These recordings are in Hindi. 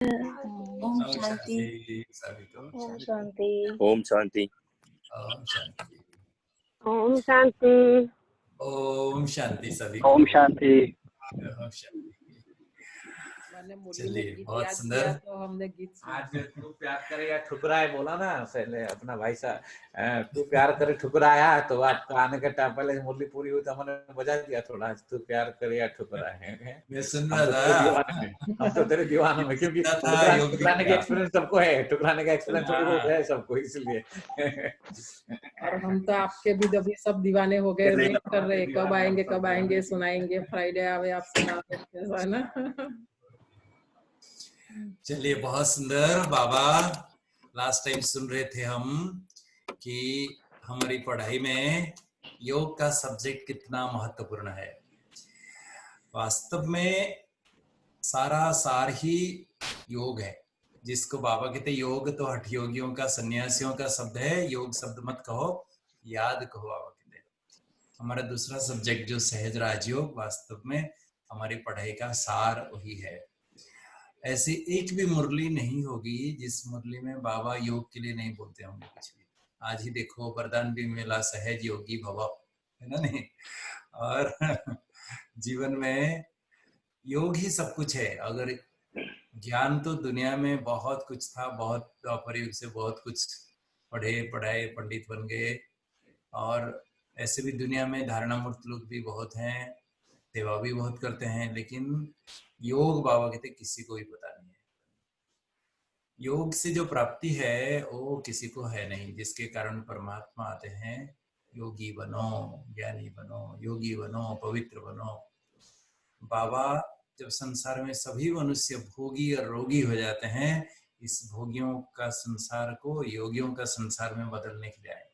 ओम शांति। सभी को ओम शांति। ओम शांति। ओम शांति। ओम शांति। ओम शांति सभी ओम को। शांति। ओम शांति। मैंने मुरली में चलिए, गीत बहुत याद सुंदर। किया तो हमने गीत सुना। आज तू प्यार करे या ठुकराए बोला ना पहले अपना भाई साहब, तू प्यार करे ठुकराया, तो आज तो आने के टाइम पहले मुरली पूरी हुई तो हमने बजा दिया थोड़ा, आज तू प्यार करे या ठुकराए। मैं सुन हम रहा तो तेरे था। दीवाने में, हम तो तेरे दीवाने में, क्योंकि ठुकराने का एक्सपीरियंस सबको है, ठुकराने का एक्सपीरियंस थोड़ी बहुत है सबको, इसलिए। और हम तो आपके भी अभी सब दीवाने हो गए, वेट कर रहे कब आएंगे सुनाएंगे, फ्राइडे आवे आप सुनावे, ऐसा है ना। चलिए, बहुत सुंदर। बाबा लास्ट टाइम सुन रहे थे हम कि हमारी पढ़ाई में योग का सब्जेक्ट कितना महत्वपूर्ण है। वास्तव में सारा सार ही योग है, जिसको बाबा कहते योग तो हठ योगियों का, सन्यासियों का शब्द है। योग शब्द मत कहो, याद कहो, बाबा कहते। हमारा दूसरा सब्जेक्ट जो सहज राजयोग, वास्तव में हमारी पढ़ाई का सार वही है। ऐसी एक भी मुरली नहीं होगी जिस मुरली में बाबा योग के लिए नहीं बोलते होंगे कुछ भी। आज ही देखो वरदान भी मिला, सहज योगी भव, है ना नहीं? और जीवन में योग ही सब कुछ है। अगर ज्ञान तो दुनिया में बहुत कुछ था, बहुत द्वापर युग से बहुत कुछ पढ़े पढ़ाए पंडित बन गए, और ऐसे भी दुनिया में धारणा मूर्त लोग भी बहुत हैं, सेवा भी बहुत करते हैं, लेकिन योग बाबा कहते किसी को भी पता नहीं है। योग से जो प्राप्ति है वो किसी को है नहीं, जिसके कारण परमात्मा आते हैं, योगी बनो, ज्ञानी बनो, योगी बनो, पवित्र बनो। बाबा जब संसार में सभी मनुष्य भोगी और रोगी हो जाते हैं, इस भोगियों का संसार को योगियों का संसार में बदलने के लिए आए,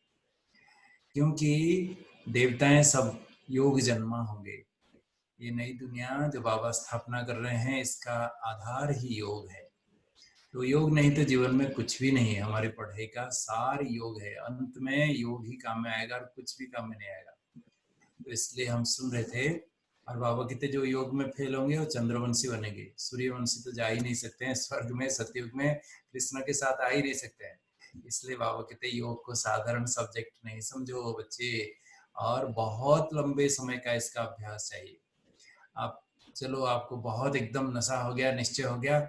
क्योंकि देवताएं सब योग जन्मा होंगे। ये नई दुनिया जो बाबा स्थापना कर रहे हैं, इसका आधार ही योग है। तो योग नहीं तो जीवन में कुछ भी नहीं है। हमारी पढ़ाई का सार योग है। अंत में योग ही काम में आएगा और कुछ भी काम में नहीं आएगा। तो इसलिए हम सुन रहे थे, और बाबा कहते जो योग में फेल होंगे वो चंद्रवंशी बनेंगे, सूर्यवंशी तो जा ही नहीं सकते हैं स्वर्ग में, सतयुग में कृष्ण के साथ आ ही नहीं सकते हैं। इसलिए बाबा कहते योग को साधारण सब्जेक्ट नहीं समझो बच्चे, और बहुत लंबे समय का इसका अभ्यास चाहिए। आप चलो, आपको बहुत एकदम नशा हो गया, निश्चय हो गया,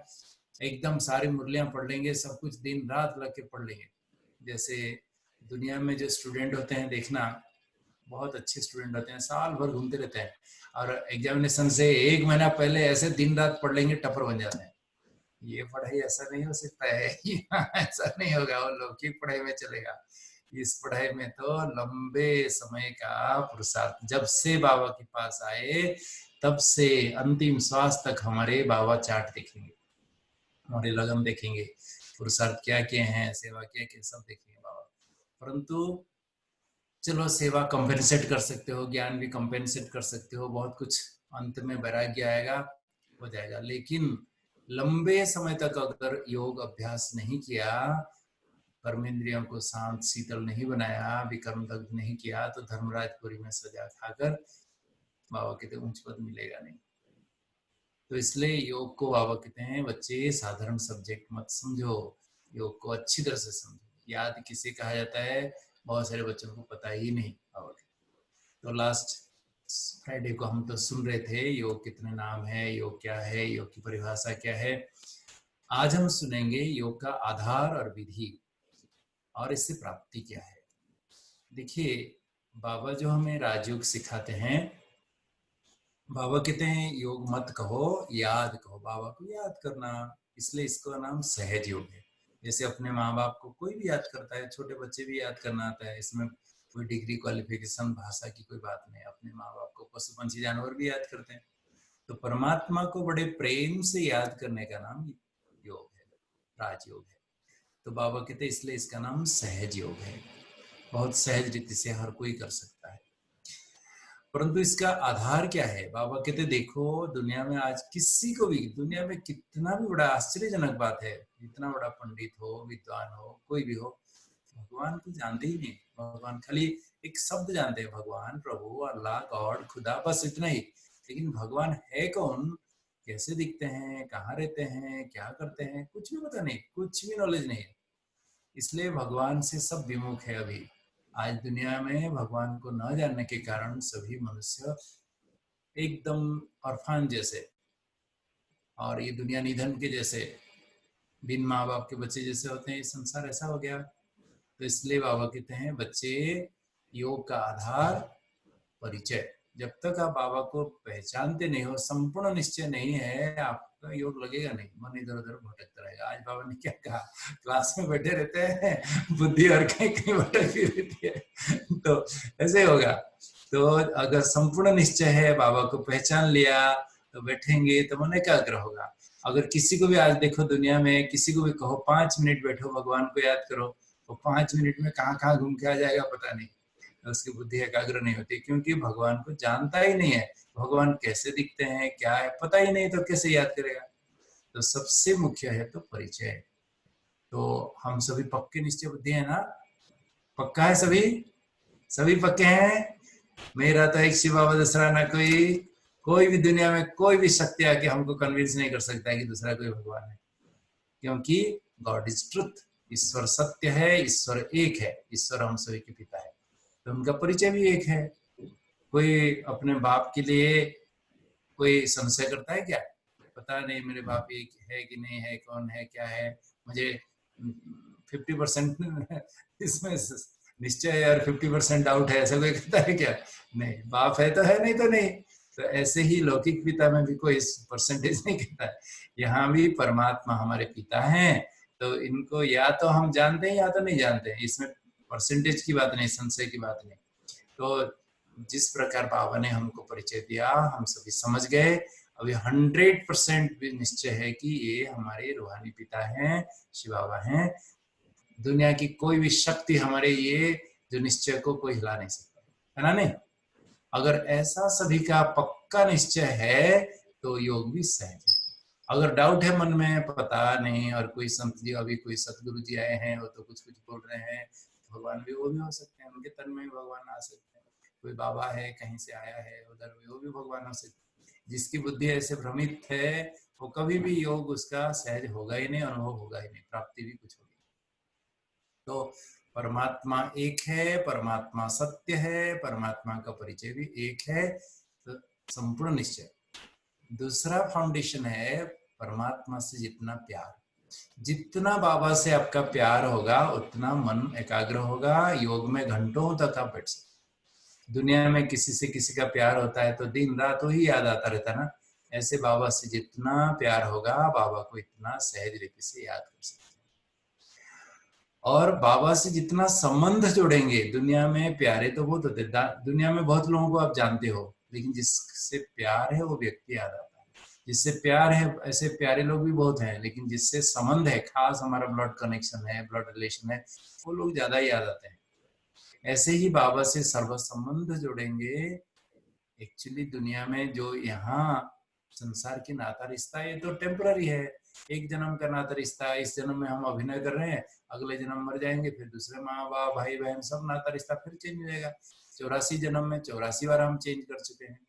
एकदम सारी मुरलियां पढ़ लेंगे, सब कुछ दिन रात लग के पढ़ लेंगे। जैसे दुनिया में जो स्टूडेंट होते हैं, देखना बहुत अच्छे स्टूडेंट होते हैं, साल भर घूमते रहते हैं, और एग्जामिनेशन से 1 महीना पहले ऐसे दिन रात पढ़ लेंगे, टपर बन जाते हैं। ये पढ़ाई ऐसा नहीं हो सकता है। ऐसा नहीं होगा, वो लौकिक पढ़ाई में चलेगा। इस पढ़ाई में तो लंबे समय का पुरुषार्थ, जब से बाबा के पास आए तब से अंतिम श्वास तक हमारे बाबा चार्ट देखेंगे, हमारे लगन देखेंगे, पुरुषार्थ क्या किए हैं, सेवा क्या किए, सब देखेंगे बाबा। परंतु चलो, सेवा कंपेंसेट कर सकते हो, ज्ञान भी कंपेंसेट कर सकते हो, बहुत कुछ अंत में वैराग्य आएगा, हो जाएगा। लेकिन लंबे समय तक अगर योग अभ्यास नहीं किया, कर्मेंद्रियों को शांत शीतल नहीं बनाया, विकर्म दग्ध नहीं किया, तो धर्मराजपुरी में सजा खाकर बाबा कहते उच्च पद मिलेगा नहीं। तो इसलिए योग को बाबा कहते हैं बच्चे साधारण सब्जेक्ट मत समझो, योग को अच्छी तरह से समझो। याद किसे कहा जाता है, बहुत सारे बच्चों को पता ही नहीं बाबा के। तो लास्ट फ्राइडे को हम तो सुन रहे थे योग कितने नाम है, योग क्या है, योग की परिभाषा क्या है। आज हम सुनेंगे योग का आधार और विधि, और इससे प्राप्ति क्या है। देखिए, बाबा जो हमें राजयोग सिखाते हैं, बाबा कहते हैं योग मत कहो, याद कहो। बाबा को याद करना, इसलिए इसका नाम सहज योग है। जैसे अपने माँ बाप को कोई भी याद करता है, छोटे बच्चे भी याद करना आता है, इसमें कोई डिग्री क्वालिफिकेशन भाषा की कोई बात नहीं। अपने माँ बाप को पशु पंछी जानवर भी याद करते हैं। तो परमात्मा को बड़े प्रेम से याद करने का नाम योग है, राजयोग है। तो बाबा कहते इसलिए इसका नाम सहज योग है। बहुत सहज रीति से हर कोई कर सकता है। परंतु इसका आधार क्या है? बाबा कहते देखो, दुनिया में आज किसी को भी, दुनिया में कितना भी बड़ा आश्चर्यजनक बात है, जितना बड़ा पंडित हो, विद्वान हो, कोई भी हो, भगवान को जानते ही नहीं। भगवान खाली एक शब्द जानते हैं, भगवान, प्रभु, अल्लाह, गॉड, खुदा, बस इतना ही। लेकिन भगवान है कौन, कैसे दिखते हैं, कहाँ रहते हैं, क्या करते हैं, कुछ भी पता नहीं, कुछ भी नॉलेज नहीं है। इसलिए भगवान से सब विमुख है। अभी आज दुनिया में भगवान को न जानने के कारण सभी मनुष्य एकदम ऑर्फन जैसे, और ये दुनिया निधन के जैसे, बिन माँ बाप के बच्चे जैसे होते हैं। ये संसार ऐसा हो गया। तो इसलिए बाबा कहते हैं बच्चे, योग का आधार परिचय। जब तक आप बाबा को पहचानते नहीं हो, संपूर्ण निश्चय नहीं है, आपका योग लगेगा नहीं, मन इधर उधर भटकता रहेगा। आज बाबा ने क्या कहा, क्लास में बैठे रहते हैं, बुद्धि और कहीं कहीं भटकती रहती है, तो ऐसे होगा। तो अगर संपूर्ण निश्चय है, बाबा को पहचान लिया, तो बैठेंगे तो मन एकाग्र होगा। अगर किसी को भी आज देखो दुनिया में, किसी को भी कहो 5 मिनट बैठो भगवान को याद करो, तो 5 मिनट में कहाँ कहाँ घूम के आ जाएगा पता नहीं। उसकी बुद्धि एकाग्र नहीं होती, क्योंकि भगवान को जानता ही नहीं है। भगवान कैसे दिखते हैं, क्या है, पता ही नहीं, तो कैसे याद करेगा। तो सबसे मुख्य है तो परिचय। तो हम सभी पक्के निश्चय बुद्धि है ना, पक्का है सभी, सभी पक्के हैं। मेरा तो एक शिव बाबा दूसरा ना कोई भी दुनिया में कोई भी शक्ति आके हमको कन्विंस नहीं कर सकता है कि दूसरा कोई भगवान है, क्योंकि गॉड इज ट्रुथ, ईश्वर सत्य है, ईश्वर एक है, ईश्वर हम सभी के पिता है। तो उनका परिचय भी एक है। कोई अपने बाप के लिए कोई संशय करता है क्या? पता नहीं मेरे बाप एक है कि नहीं है, कौन है, क्या है, मुझे 50% इसमें निश्चय है और 50% डाउट है, ऐसा कोई कहता है क्या? नहीं, बाप है तो है, नहीं तो नहीं। तो ऐसे ही लौकिक पिता में भी कोई परसेंटेज नहीं कहता है। यहाँ भी परमात्मा हमारे पिता हैं, तो इनको या तो हम जानते हैं या तो नहीं जानते हैं। इसमें परसेंटेज की बात नहीं, संशय की बात नहीं। तो जिस प्रकार बाबा ने हमको परिचय दिया, हम सभी समझ गए। अभी 100% भी निश्चय है कि ये हमारे रूहानी पिता हैं, शिव बाबा हैं। दुनिया की कोई भी शक्ति हमारे ये जो निश्चय को कोई हिला नहीं सकता है ना। नहीं, अगर ऐसा सभी का पक्का निश्चय है तो योग भी सहज है। अगर डाउट है मन में, पता नहीं, और कोई संत जी, अभी कोई सतगुरु जी आए हैं, वो तो कुछ कुछ बोल रहे हैं, भगवान भी वो भी हो सकते हैं, उनके तन में भी भगवान आ सकते हैं। कोई बाबा है कहीं से आया है उधर, वो भी भगवान हो सकते हैं। जिसकी बुद्धि ऐसे भ्रमित है, वो कभी भी योग उसका सहज होगा ही नहीं, अनुभव होगा ही नहीं, प्राप्ति भी कुछ होगी। तो परमात्मा एक है, परमात्मा सत्य है, परमात्मा का परिचय भी एक है, तो संपूर्ण निश्चय। दूसरा फाउंडेशन है परमात्मा से जितना प्यार, जितना बाबा से आपका प्यार होगा उतना मन एकाग्र होगा, योग में घंटों तक आप बैठ सकते। दुनिया में किसी से किसी का प्यार होता है तो दिन रात वही याद आता रहता ना। ऐसे बाबा से जितना प्यार होगा, बाबा को इतना सहज रीति से याद कर सकते हैं। और बाबा से जितना संबंध जोड़ेंगे, दुनिया में प्यारे तो बहुत होते, दुनिया में बहुत लोगों को आप जानते हो, लेकिन जिससे प्यार है वो व्यक्ति याद आता है। जिससे प्यार है, ऐसे प्यारे लोग भी बहुत हैं, लेकिन जिससे संबंध है, खास हमारा ब्लड कनेक्शन है, ब्लड रिलेशन है, वो लोग ज्यादा याद आते हैं। ऐसे ही बाबा से सर्व संबंध जोड़ेंगे। एक्चुअली दुनिया में जो यहाँ संसार की नाता रिश्ता, ये तो टेम्पररी है, एक जन्म का नाता रिश्ता। इस जन्म में हम अभिनय कर रहे हैं, अगले जन्म मर जाएंगे, फिर दूसरे माँ बाप भाई बहन सब नाता रिश्ता फिर चेंज हो जाएगा। 84 जन्म में 84 बार हम चेंज कर चुके हैं।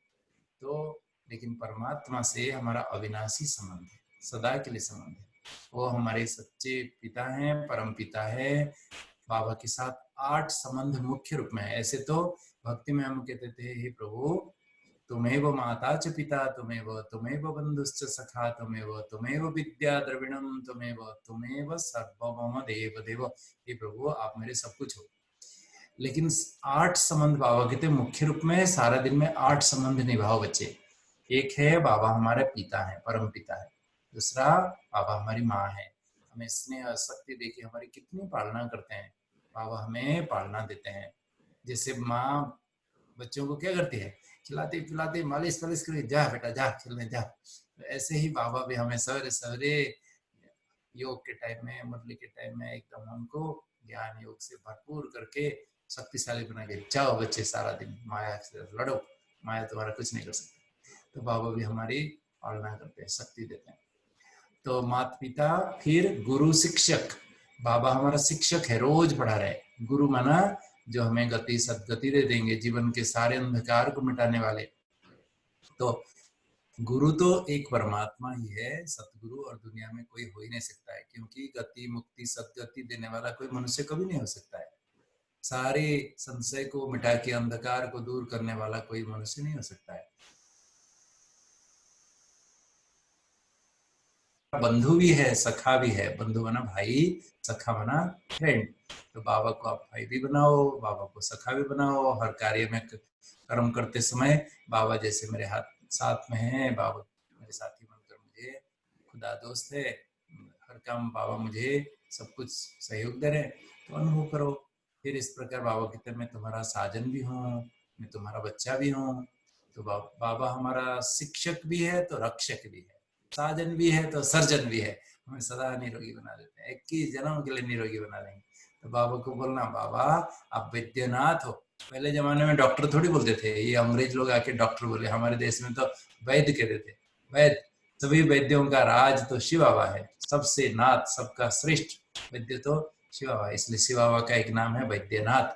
तो लेकिन परमात्मा से हमारा अविनाशी संबंध है, सदा के लिए संबंध है। वो हमारे सच्चे पिता हैं, परम पिता है। बाबा के साथ 8 संबंध मुख्य रूप में है। ऐसे तो भक्ति में हम कहते थे, हे प्रभु तुमेव माता च पिता, तुमेव बंधुश्च सखा, तुमेव विद्या द्रविणम, तुमेव सर्वमम देव देव। हे प्रभु आप मेरे सब कुछ हो। लेकिन 8 संबंध बाबा कहते मुख्य रूप में, सारा दिन में 8 संबंध निभाओ बच्चे। एक है बाबा हमारे पिता है, परम पिता है। दूसरा बाबा हमारी माँ है, हमें स्नेह शक्ति देके हमारी कितनी पालना करते हैं। बाबा हमें पालना देते हैं। जैसे माँ बच्चों को क्या करती है, खिलाते पिलाते मालिश वालिश करके, जा बेटा जा खेलने जा। तो ऐसे ही बाबा भी हमें सवेरे सवेरे योग के टाइम में, मुरली के टाइम में एकदम हमको ज्ञान योग से भरपूर करके शक्तिशाली बना के, जाओ बच्चे सारा दिन माया से लड़ो, माया तुम्हारा कुछ नहीं कर सकती। तो बाबा भी हमारी पालना करते हैं, शक्ति देते हैं। तो माता पिता, फिर गुरु शिक्षक। बाबा हमारा शिक्षक है, रोज पढ़ा रहे। गुरु माना जो हमें गति सदगति दे देंगे, जीवन के सारे अंधकार को मिटाने वाले। तो गुरु तो एक परमात्मा ही है, सतगुरु, और दुनिया में कोई हो ही नहीं सकता है, क्योंकि गति मुक्ति सदगति देने वाला कोई मनुष्य कभी नहीं हो सकता है। सारे संशय को मिटा के अंधकार को दूर करने वाला कोई मनुष्य नहीं हो सकता है। बंधु भी है, सखा भी है। बंधु बना भाई, सखा बना फ्रेंड। तो बाबा को आप भाई भी बनाओ, बाबा को सखा भी बनाओ। हर कार्य में कर्म करते समय बाबा जैसे मेरे हाथ साथ में है, बाबा मेरे साथी बनकर मुझे खुदा दोस्त है, हर काम बाबा मुझे सब कुछ सहयोग दे रहे, तो अनुभव करो। फिर इस प्रकार बाबा कहते हैं मैं तुम्हारा साजन भी हूँ, मैं तुम्हारा बच्चा भी हूँ। तो बाबा हमारा शिक्षक भी है तो रक्षक भी है, साजन भी है तो सर्जन भी है। हमें सदा निरोगी बना देते हैं, 21 जन्म के लिए निरोगी बना देंगे। तो बाबा को बोलना बाबा आप वैद्यनाथ हो। पहले जमाने में डॉक्टर थोड़ी बोलते थे, ये अंग्रेज लोग आके डॉक्टर बोले। हमारे देश में तो वैद्य कहते थे। वैद्य, सभी वैद्यों का राज तो शिव बाबा है, सबसे नाथ, सबका श्रेष्ठ वैद्य तो शिव बाबा, इसलिए शिव बाबा का एक नाम है वैद्यनाथ।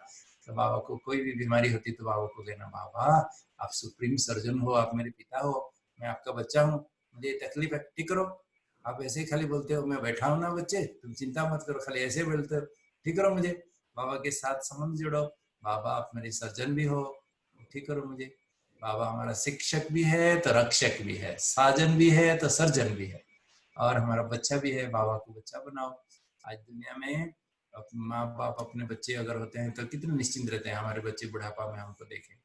तो बाबा को कोई भी बीमारी होती तो बाबा को कहना बाबा आप सुप्रीम सर्जन हो, आप मेरे पिता हो, मैं आपका बच्चा हूँ, मुझे तकलीफ है, ठीक करो। आप ऐसे ही खाली बोलते हो मैं बैठा हूँ ना बच्चे, तुम चिंता मत करो, खाली ऐसे बोलते हो, ठीक करो मुझे। बाबा के साथ संबंध जोड़ो, बाबा आप मेरे सर्जन भी हो, ठीक करो मुझे। बाबा हमारा शिक्षक भी है तो रक्षक भी है, साजन भी है तो सर्जन भी है, और हमारा बच्चा भी है। बाबा को बच्चा बनाओ। आज दुनिया में माँ बाप अपने बच्चे अगर होते हैं तो कितने निश्चिंत रहते हैं, हमारे बच्चे बुढ़ापा में हमको देखें।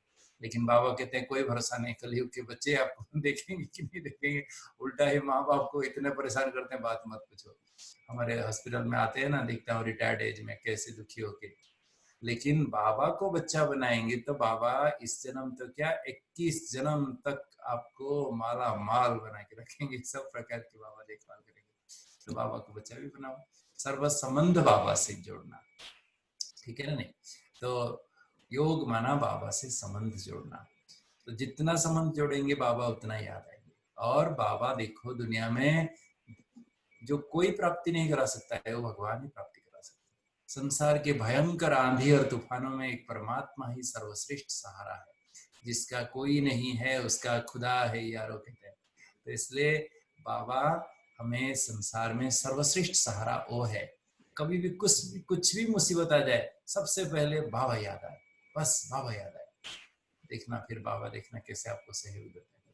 लेकिन बाबा कहते हैं कोई भरोसा नहीं, कलयुग के बच्चे आपको देखेंगे कि नहीं देखेंगे। उल्टा ही माँ बाप को इतने परेशान करते हैं, बात मत पूछो। हमारे हॉस्पिटल में आते हैं ना, दिखता हूँ रिटायर्ड एज में कैसे दुखी होके। लेकिन बाबा को बच्चा बनाएंगे तो बाबा इस जन्म तो क्या 21 जन्म तक आपको माला माल बना के रखेंगे, सब प्रकार के बाबा देखभाल करेंगे। तो बाबा को बच्चा भी बनाओ, सर्व संबंध बाबा से जोड़ना, ठीक है ना। नहीं तो योग माना बाबा से संबंध जोड़ना। तो जितना संबंध जोड़ेंगे बाबा उतना याद आएंगे। और बाबा देखो दुनिया में जो कोई प्राप्ति नहीं करा सकता है वो भगवान ही प्राप्ति करा सकता है। संसार के भयंकर आंधी और तूफानों में एक परमात्मा ही सर्वश्रेष्ठ सहारा है, जिसका कोई नहीं है उसका खुदा है, यारो कहते हैं। तो इसलिए बाबा हमें संसार में सर्वश्रेष्ठ सहारा वो है। कभी भी कुछ भी मुसीबत आ जाए सबसे पहले बाबा याद आए, बस बाबा याद आए। देखना फिर बाबा देखना कैसे आपको सहयोग देते हैं।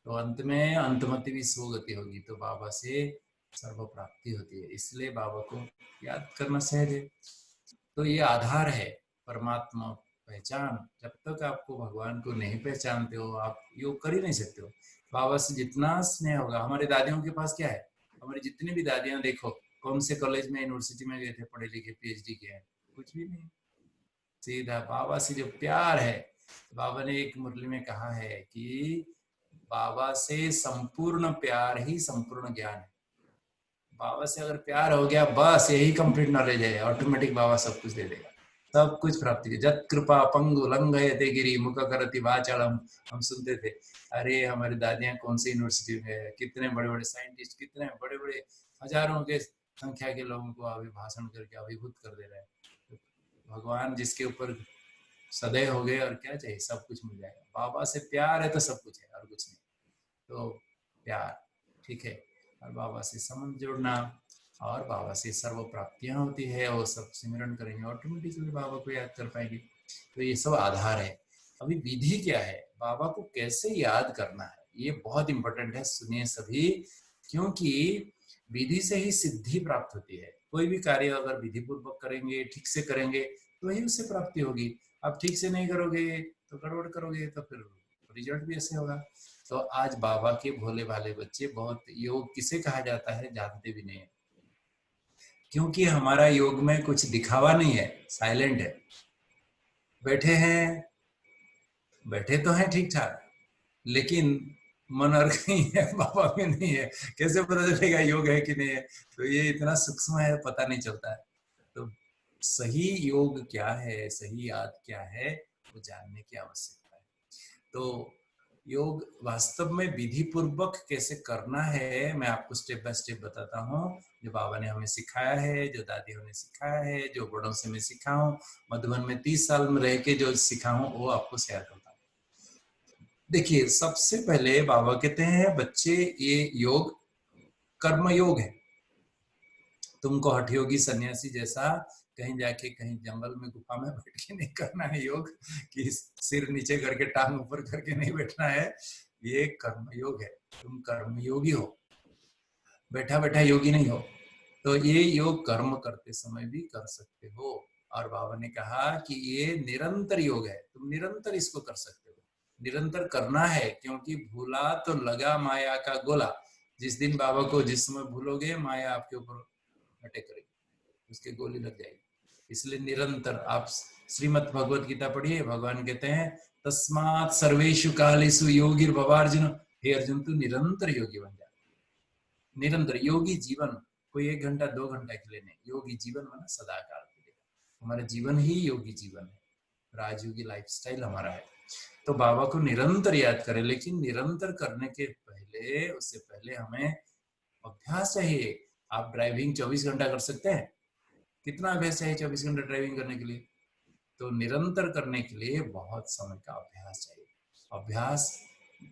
तो अंत में अंतमति भी स्वगति होगी, तो बाबा से सर्व प्राप्ति होती है। इसलिए बाबा को याद करना सहज है। तो ये आधार है परमात्मा पहचान। जब तक आपको भगवान को नहीं पहचानते हो आप योग कर ही नहीं सकते हो। बाबा से जितना स्नेह होगा, हमारे दादियों के पास क्या है, हमारी जितनी भी दादियां देखो कौन से कॉलेज में यूनिवर्सिटी में गए थे, पढ़े लिखे PhD किए हैं, कुछ भी नहीं। सीधा बाबा से जो प्यार है, बाबा ने एक मुरली में कहा है कि बाबा से संपूर्ण प्यार ही संपूर्ण ज्ञान है। बाबा से अगर प्यार हो गया बस यही कंप्लीट नॉलेज है, ऑटोमेटिक बाबा सब कुछ दे देगा, सब कुछ प्राप्ति। जत कृपा पंगु लंघयते गिरि मुख करति वाचालम, हम सुनते थे। अरे हमारी दादियां कौन सी यूनिवर्सिटी में है, कितने बड़े बड़े साइंटिस्ट, कितने बड़े बड़े हजारों के संख्या के लोगों को अभिभाषण करके अभिभूत कर दे रहे हैं। भगवान जिसके ऊपर सदैव हो गए और क्या चाहिए, सब कुछ मिल जाएगा। बाबा से प्यार है तो सब कुछ है और कुछ नहीं। तो प्यार ठीक है, और बाबा से संबंध जोड़ना, और बाबा से सर्व प्राप्तियां होती है, वो सब सिमरन करेंगे ऑटोमेटिकली बाबा को याद कर पाएंगे। तो ये सब आधार है। अभी विधि क्या है, बाबा को कैसे याद करना है, ये बहुत इंपॉर्टेंट है। सुनिए सभी, क्योंकि विधि से ही सिद्धि प्राप्त होती है। कोई भी कार्य अगर विधि पूर्वक करेंगे, ठीक से करेंगे, तो वही उससे प्राप्ति होगी। आप ठीक से नहीं करोगे तो गड़बड़ करोगे तो फिर रिजल्ट भी ऐसे होगा। तो आज बाबा के भोले भाले बच्चे बहुत, योग किसे कहा जाता है जानते भी नहीं है, क्योंकि हमारा योग में कुछ दिखावा नहीं है, साइलेंट है। बैठे हैं, बैठे तो हैं ठीक ठाक, लेकिन मन और कहीं है, बाबा में नहीं है। कैसे पता चलेगा योग है कि नहीं है? तो ये इतना सूक्ष्म है, पता नहीं चलता है। तो सही योग क्या है, सही याद क्या है, वो जानने की आवश्यकता है। तो योग वास्तव में विधि पूर्वक कैसे करना है, मैं आपको स्टेप बाय स्टेप बताता हूँ। जो बाबा ने हमें सिखाया है, जो दादियों ने सिखाया है, जो बड़ों से मैं सीखा हूँ, मधुबन में 30 साल में रह के जो सीखा हूँ, वो आपको शेयर करता हूँ। देखिए, सबसे पहले बाबा कहते हैं बच्चे, ये योग कर्म योग है। तुमको हठयोगी सन्यासी जैसा कहीं जाके कहीं जंगल में गुफा में बैठ के नहीं करना है योग, कि सिर नीचे करके टांग ऊपर करके नहीं बैठना है। ये कर्म योग है। तुम कर्म योगी हो, बैठा बैठा योगी नहीं हो। तो ये योग कर्म करते समय भी कर सकते हो। और बाबा ने कहा कि ये निरंतर योग है, तुम निरंतर इसको कर सकते हो। निरंतर करना है, क्योंकि भूला तो लगा माया का गोला। जिस दिन बाबा को जिस समय भूलोगे, माया आपके ऊपर अटैक करेगी, उसके गोली लग जाएगी। इसलिए निरंतर आप श्रीमद् भगवत गीता पढ़िए। भगवान कहते हैं तस्मात् सर्वेषु कालेषु योगिर भवार्जुन। हे अर्जुन, तू निरंतर योगी बन जा। निरंतर योगी जीवन कोई 1 घंटा 2 घंटा के लिए नहीं। योगी जीवन माना सदा काल के लिए। हमारा जीवन ही योगी जीवन है, राजयोगी लाइफस्टाइल हमारा है। तो बाबा को निरंतर याद करें, लेकिन निरंतर करने के पहले, उससे पहले हमें अभ्यास चाहिए। आप ड्राइविंग 24 घंटा कर सकते हैं? कितना अभ्यास चाहिए 24 घंटा ड्राइविंग करने के लिए? तो निरंतर करने के लिए बहुत समय का अभ्यास चाहिए। अभ्यास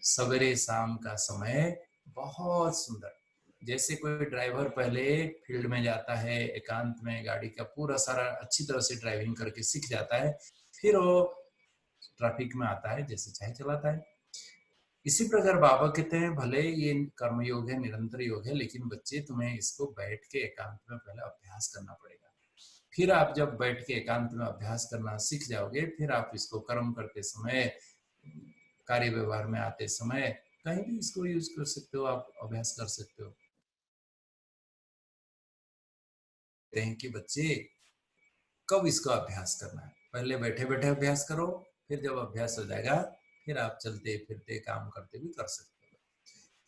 सवेरे शाम का समय बहुत सुंदर। जैसे कोई ड्राइवर पहले फील्ड में जाता है, एकांत में गाड़ी का पूरा सारा अच्छी तरह से ड्राइविंग करके सीख जाता है, फिर वो ट्रैफिक में आता है, जैसे चाहे चलाता है। इसी प्रकार बाबा कहते हैं भले ये कर्म योग है, निरंतर योग है, लेकिन बच्चे तुम्हें इसको बैठ के एकांत में पहले अभ्यास करना पड़ेगा। फिर आप जब बैठ के एकांत में अभ्यास करना सीख जाओगे, फिर आप इसको कर्म करते समय, कार्य व्यवहार में आते समय कहीं भी इसको यूज कर सकते हो, आप अभ्यास कर सकते हो। कहते हैं कि बच्चे कब इसको अभ्यास करना है, पहले बैठे बैठे अभ्यास करो, फिर जब अभ्यास हो जाएगा फिर आप चलते फिरते काम करते भी कर सकते हो।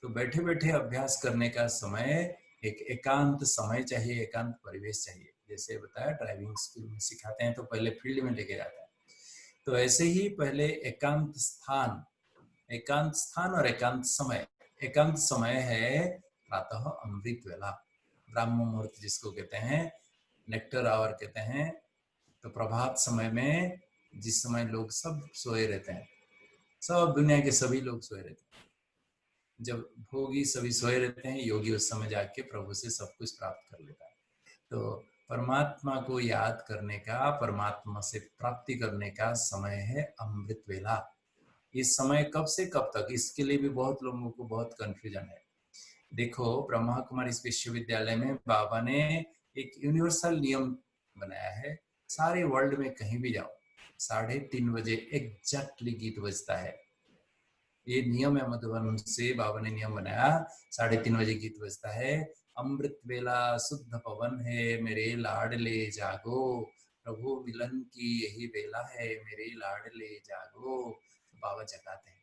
तो बैठे बैठे अभ्यास करने का समय एक एकांत समय चाहिए, एकांत परिवेश चाहिए। जैसे बताया ड्राइविंग स्कूल में सिखाते हैं तो पहले फील्ड में लेके जाते हैं, तो ऐसे ही पहले एकांत स्थान और एकांत समय। एकांत समय है प्रातः अमृत वेला, ब्राह्म मुहूर्त जिसको कहते हैं, नेक्टर आवर कहते हैं। तो प्रभात समय में जिस समय लोग सब सोए रहते हैं, सब दुनिया के सभी लोग सोए रहते हैं, जब भोगी सभी सोए रहते हैं, योगी उस समय जाके प्रभु से सब कुछ प्राप्त कर लेता है। तो परमात्मा को याद करने का, परमात्मा से प्राप्ति करने का समय है अमृत वेला। इस समय कब से कब तक, इसके लिए भी बहुत लोगों को बहुत कंफ्यूजन है। देखो, ब्रह्मा कुमारी विश्वविद्यालय में बाबा ने एक यूनिवर्सल नियम बनाया है। सारे वर्ल्ड में कहीं भी जाओ, 3:30 बजे एग्जैक्टली गीत बजता है। ये नियम है, मधुबन से बाबा ने नियम बनाया, 3:30 बजे गीत बजता है। अमृत वेला शुद्ध पवन है, मेरे लाडले जागो, प्रभु मिलन की यही वेला है, मेरे लाडले जागो। तो बाबा जगाते हैं,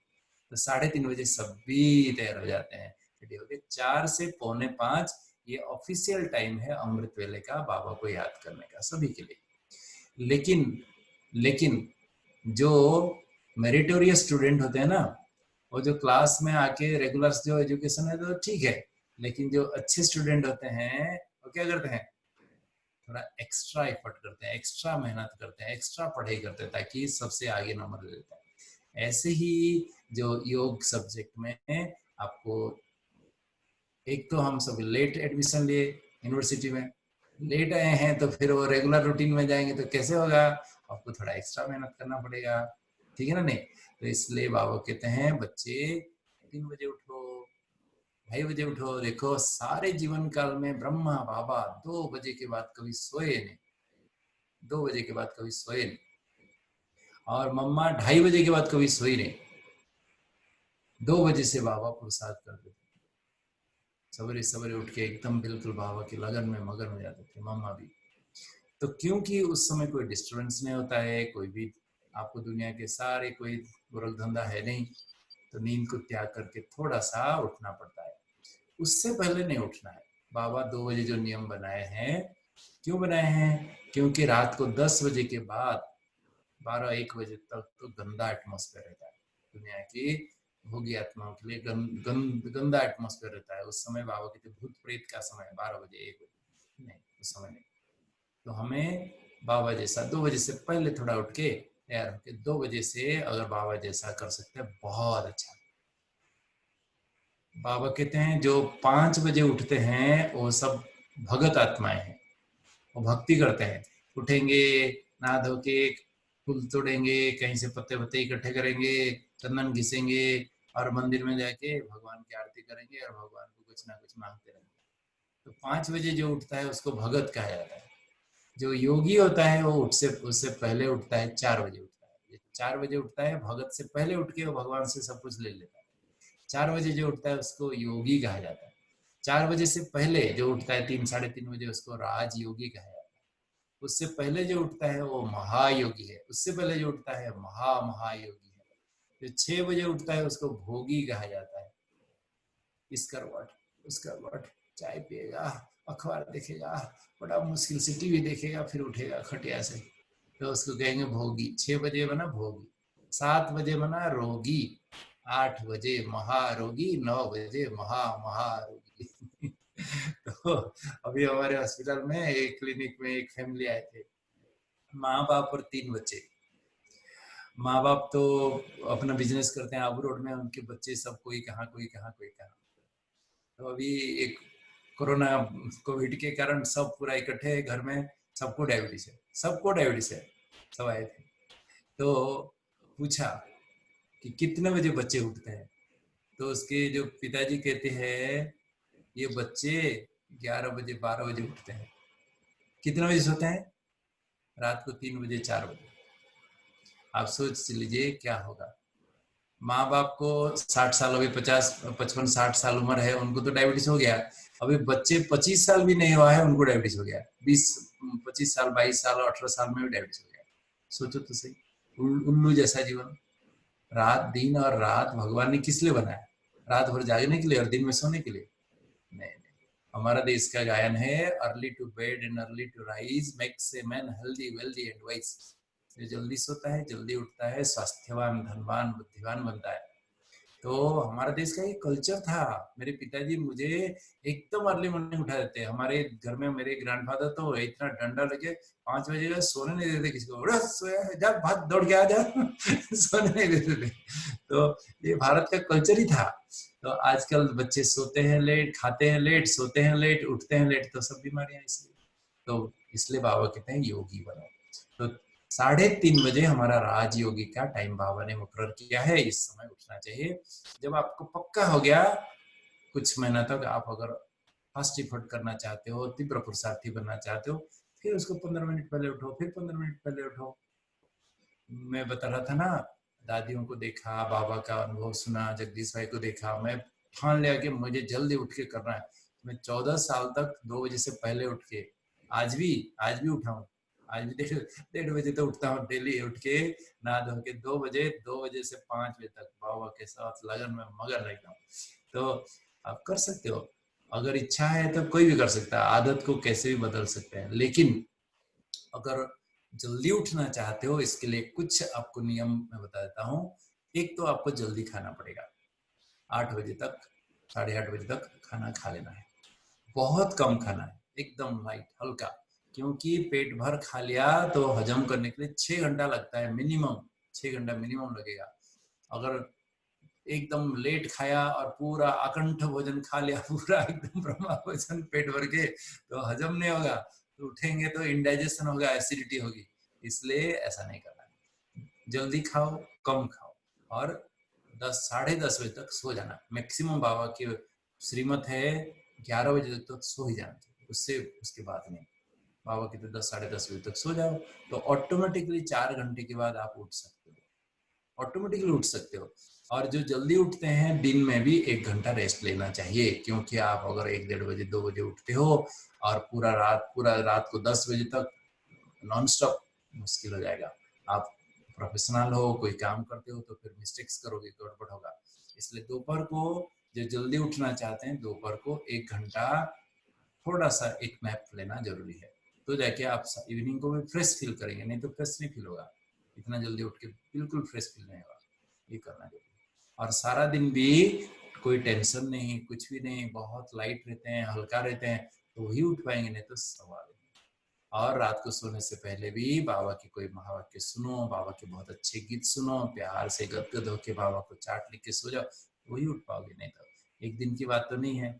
तो 3:30 बजे सभी तैयार हो जाते हैं, रेडी हो गए। 4 से 4:45 ये ऑफिशियल टाइम है अमृत वेले का, बाबा को याद करने का सभी के लिए। लेकिन जो मेरिटोरियस स्टूडेंट होते हैं ना, वो जो क्लास में आके रेगुलर जो एजुकेशन है तो ठीक है, लेकिन जो अच्छे स्टूडेंट होते हैं वो क्या करते हैं, थोड़ा एक्स्ट्रा एफर्ट करते हैं, एक्स्ट्रा मेहनत करते हैं, एक्स्ट्रा पढ़ाई करते हैं, ताकि सबसे आगे नंबर ले लेते हैं। ऐसे ही जो योग सब्जेक्ट में आपको, एक तो हम सब लेट एडमिशन लिए यूनिवर्सिटी में, लेट आए हैं, तो फिर वो रेगुलर रूटीन में जाएंगे तो कैसे होगा, आपको थोड़ा एक्स्ट्रा मेहनत करना पड़ेगा, ठीक है ना? नहीं, तो इसलिए बाबा कहते हैं बच्चे 3 बजे उठो, 2:30 बजे उठो। देखो, सारे जीवन काल में ब्रह्मा बाबा 2 बजे के बाद कभी सोए नहीं, 2 बजे के बाद कभी सोए नहीं, और मम्मा 2:30 बजे के बाद कभी सोई नहीं। 2 बजे से बाबा पुरुषार्थ करते थे, सवेरे सवेरे उठ के एकदम बिल्कुल बाबा की लगन में मगन हो जाते थे, मम्मा भी। तो क्योंकि उस समय कोई डिस्टर्बेंस नहीं होता है, कोई भी आपको दुनिया के सारे कोई गोरख धंधा है नहीं, तो नींद को त्याग करके थोड़ा सा उठना पड़ता है, उससे पहले नहीं उठना है। बाबा 2 बजे जो नियम बनाए हैं, क्यों बनाए हैं? क्योंकि रात को 10 बजे के बाद 12-1 बजे तक तो गंदा एटमॉस्फेयर रहता है, दुनिया की भोगी आत्माओं के लिए गंदा एटमॉस्फेयर रहता है। उस समय बाबा कहते भूत प्रेत का समय 12 बजे 1 बजे नहीं, उस समय नहीं। तो हमें बाबा जैसा 2 बजे से पहले थोड़ा उठ के तैयार होके 2 बजे से अगर बाबा जैसा कर सकते हैं बहुत अच्छा। बाबा कहते हैं जो 5 बजे उठते हैं वो सब भगत आत्माएं हैं, वो भक्ति करते हैं। उठेंगे, नहा धो के फूल तोड़ेंगे, कहीं से पत्ते पत्ते इकट्ठे करेंगे, चंदन घिसेंगे और मंदिर में जाके भगवान की आरती करेंगे और भगवान को कुछ ना कुछ मांगते रहेंगे। तो 5 बजे जो उठता है उसको भगत कहा जाता है। जो योगी होता है वो उससे पहले उठता है, 4 बजे उठता है। ये 4 बजे उठता है, भगत से पहले उठ के वो भगवान से सब कुछ ले लेता है। 4 बजे जो उठता है उसको योगी कहा जाता है। 4 बजे से पहले जो उठता है 3 साढ़े 3 बजे उसको राजयोगी कहा जाता है। उससे पहले जो उठता है वो महायोगी है। उससे पहले जो उठता है महायोगी है। जो 6 बजे उठता है उसको भोगी कहा जाता है। इसका वट उसका वट, चाय पिएगा, अखबार देखेगा, बड़ा मुश्किल से टीवी देखेगा, फिर उठेगा खटिया से, तो उसको कहेंगे भोगी। 6 बजे बना भोगी, 7 बजे बना रोगी, 8 बजे महारोगी, 9 बजे महारोगी। तो अभी हमारे हॉस्पिटल में एक क्लिनिक में एक फैमिली आए थे, माँ बाप और 3 बच्चे। माँ बाप तो अपना बिजनेस करते हैं आबू रोड में, उनके बच्चे सब कोई कहाँ कोई कहाँ कोई कहाँ। तो अभी एक कोरोना कोविड के कारण सब पूरा इकट्ठे है घर में, सबको डायबिटीज है, सबको डायबिटीज है, सब आए थे। तो पूछा कि कितने बजे बच्चे उठते हैं, तो उसके जो पिताजी कहते हैं ये बच्चे 11 बजे 12 बजे उठते हैं। कितने बजे सोते हैं? रात को 3 बजे 4 बजे। आप सोच लीजिए क्या होगा। माँ बाप को 60 साल, अभी 50 55 60 साल उम्र है, उनको तो डायबिटीज हो गया। अभी बच्चे 25 साल भी नहीं हुआ है उनको डायबिटीज हो गया। 25 साल 22 साल 18 साल में भी डायबिटीज हो गया। सोचो तो सही, उल्लू जैसा जीवन। रात दिन और रात भगवान ने किस लिए बनाया? रात भर जागने के लिए और दिन में सोने के लिए? नहीं। हमारा देश का गायन है, early to bed and early to rise makes a man healthy wealthy and wise. जो जल्दी सोता है, जल्दी उठता है, स्वास्थ्यवान, धनवान, बुद्धिमान बनता है। तो हमारा देश का ये कल्चर था। मेरे पिताजी मुझे एकदम अर्ली मॉर्निंग उठा देते। हमारे घर में मेरे ग्रैंडफादर तो इतना डंडा लेके 5 बजे का सोने नहीं देते किसी को, सोया है जा, भाग दौड़ के आ जा। सोने नहीं देते थे। तो ये भारत का कल्चर ही था। तो आजकल बच्चे सोते हैं लेट, खाते हैं लेट, सोते हैं लेट, उठते हैं लेट, तो सब बीमारियां इसलिए। तो इसलिए बाबा कहते हैं योगी बनो। तो 3:30 बजे हमारा राजयोगी का टाइम बाबा ने मुकर्रर किया है, इस समय उठना चाहिए। जब आपको पक्का हो गया कुछ महीना तक, आप अगर फास्ट एफर्ट करना चाहते हो, तीव्र पुरुषार्थी बनना चाहते हो, फिर उसको 15 मिनट पहले उठो, फिर 15 मिनट पहले उठो। मैं बता रहा था ना, दादियों को देखा, बाबा का अनुभव सुना, जगदीश भाई को देखा, मैं ठान लिया कि मुझे जल्दी उठ के करना है। मैं 14 साल तक 2 बजे से पहले उठ के, आज भी उठा हूँ। आज भी 1:30 बजे तो उठता हूँ डेली। उठ के नहा धो के 2 बजे से 5 बजे तक बाबा के साथ लगन में मगन रहता हूँ। तो आप कर सकते हो, अगर इच्छा है तो कोई भी कर सकता है। आदत को कैसे भी बदल सकते हैं, लेकिन अगर जल्दी उठना चाहते हो, इसके लिए कुछ आपको नियम मैं बता देता हूँ। एक तो आपको जल्दी खाना पड़ेगा, 8 बजे तक, 8:30 बजे तक खाना खा लेना है। बहुत कम खाना है, एकदम लाइट हल्का, क्योंकि पेट भर खा लिया तो हजम करने के लिए 6 घंटा लगता है मिनिमम, 6 घंटा मिनिमम लगेगा। अगर एकदम लेट खाया और पूरा अकंठ भोजन खा लिया, पूरा एकदम ब्रह्मा भोजन पेट भर के, तो हजम नहीं होगा, तो उठेंगे तो इंडाइजेशन होगा, एसिडिटी होगी। इसलिए ऐसा नहीं करना है। जल्दी खाओ, कम खाओ, और 10 साढ़े 10 बजे तक सो जाना मैक्सिमम। बाबा की श्रीमत है 11 बजे तक तो सो ही जाना चाहिए, उससे उसके बाद नहीं। बाबा की तो 10 साढ़े 10 बजे तक सो जाओ, तो ऑटोमेटिकली 4 घंटे के बाद आप उठ सकते हो, ऑटोमेटिकली उठ सकते हो। और जो जल्दी उठते हैं, दिन में भी 1 घंटा रेस्ट लेना चाहिए, क्योंकि आप अगर 1 डेढ़ बजे 2 बजे उठते हो और पूरा रात को 10 बजे तक नॉन स्टॉप, मुश्किल हो जाएगा। आप प्रोफेशनल हो, कोई काम करते हो, तो फिर मिस्टेक्स करोगे, गड़बड़ होगा। इसलिए दोपहर को जो जल्दी उठना चाहते हैं, दोपहर को 1 घंटा थोड़ा सा एक नैप लेना जरूरी है, तो जाके आप इवनिंग को भी फ्रेश फील करेंगे। नहीं तो फ्रेश नहीं फील होगा, इतना जल्दी उठ के बिल्कुल फ्रेश फील नहीं होगा। ये करना जरूरी है। और सारा दिन भी कोई टेंशन नहीं, कुछ भी नहीं, बहुत लाइट रहते हैं, हल्का रहते हैं, तो वही उठ पाएंगे, नहीं तो सवाल है। और रात को सोने से पहले भी बाबा की कोई महावाक्य सुनो, बाबा के बहुत अच्छे गीत सुनो, प्यार से गदगद होके बाबा को चाट लिख के सो जाओ, वही उठ पाओगे। नहीं तो एक दिन की बात तो नहीं है,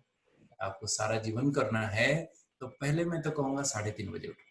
आपको सारा जीवन करना है। तो पहले मैं तो कहूंगा 3:30 बजे उठो,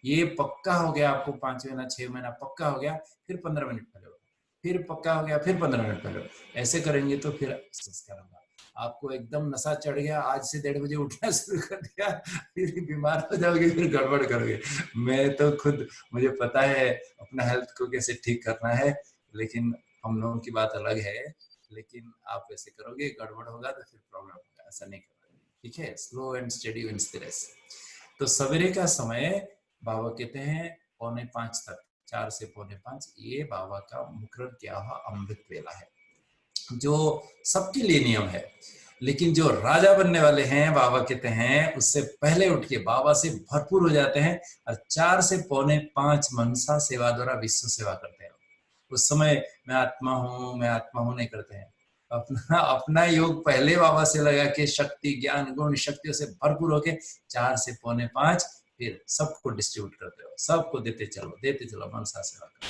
ये पक्का हो गया आपको, 5 महीना 6 महीना पक्का हो गया, फिर 15 मिनट पहले उठो, फिर पक्का हो गया, फिर 15 मिनट पहले उठो। ऐसे करेंगे तो फिर संस्कार होगा। आपको एकदम नशा चढ़ गया, आज से 1:30 बजे उठना शुरू कर दिया, फिर बीमार हो जाओगे, फिर गड़बड़ करोगे। मैं तो खुद, मुझे पता है अपना हेल्थ को कैसे ठीक करना है, लेकिन हम लोगों की बात अलग है। लेकिन आप ऐसे करोगे, गड़बड़ होगा तो फिर प्रॉब्लम होगा, ऐसा नहीं करना। ठीक है, slow and steady wins the race. तो सवेरे का समय बाबा कहते हैं 4:45 तक, 4 से 4:45, ये बाबा का मुकर्रर किया हुआ अमृत वेला है, जो सबके लिए नियम है। लेकिन जो राजा बनने वाले हैं, बाबा कहते हैं उससे पहले उठ के बाबा से भरपूर हो जाते हैं और 4 से 4:45 मनसा सेवा द्वारा विश्व सेवा करते हैं। उस समय मैं आत्मा हूँ नहीं करते हैं, अपना योग पहले बाबा से लगा के शक्ति ज्ञान गुण शक्तियों से भरपूर होके 4 से 4:45 फिर सबको डिस्ट्रीब्यूट करते हो, सबको देते चलो मनसा सेवा करो।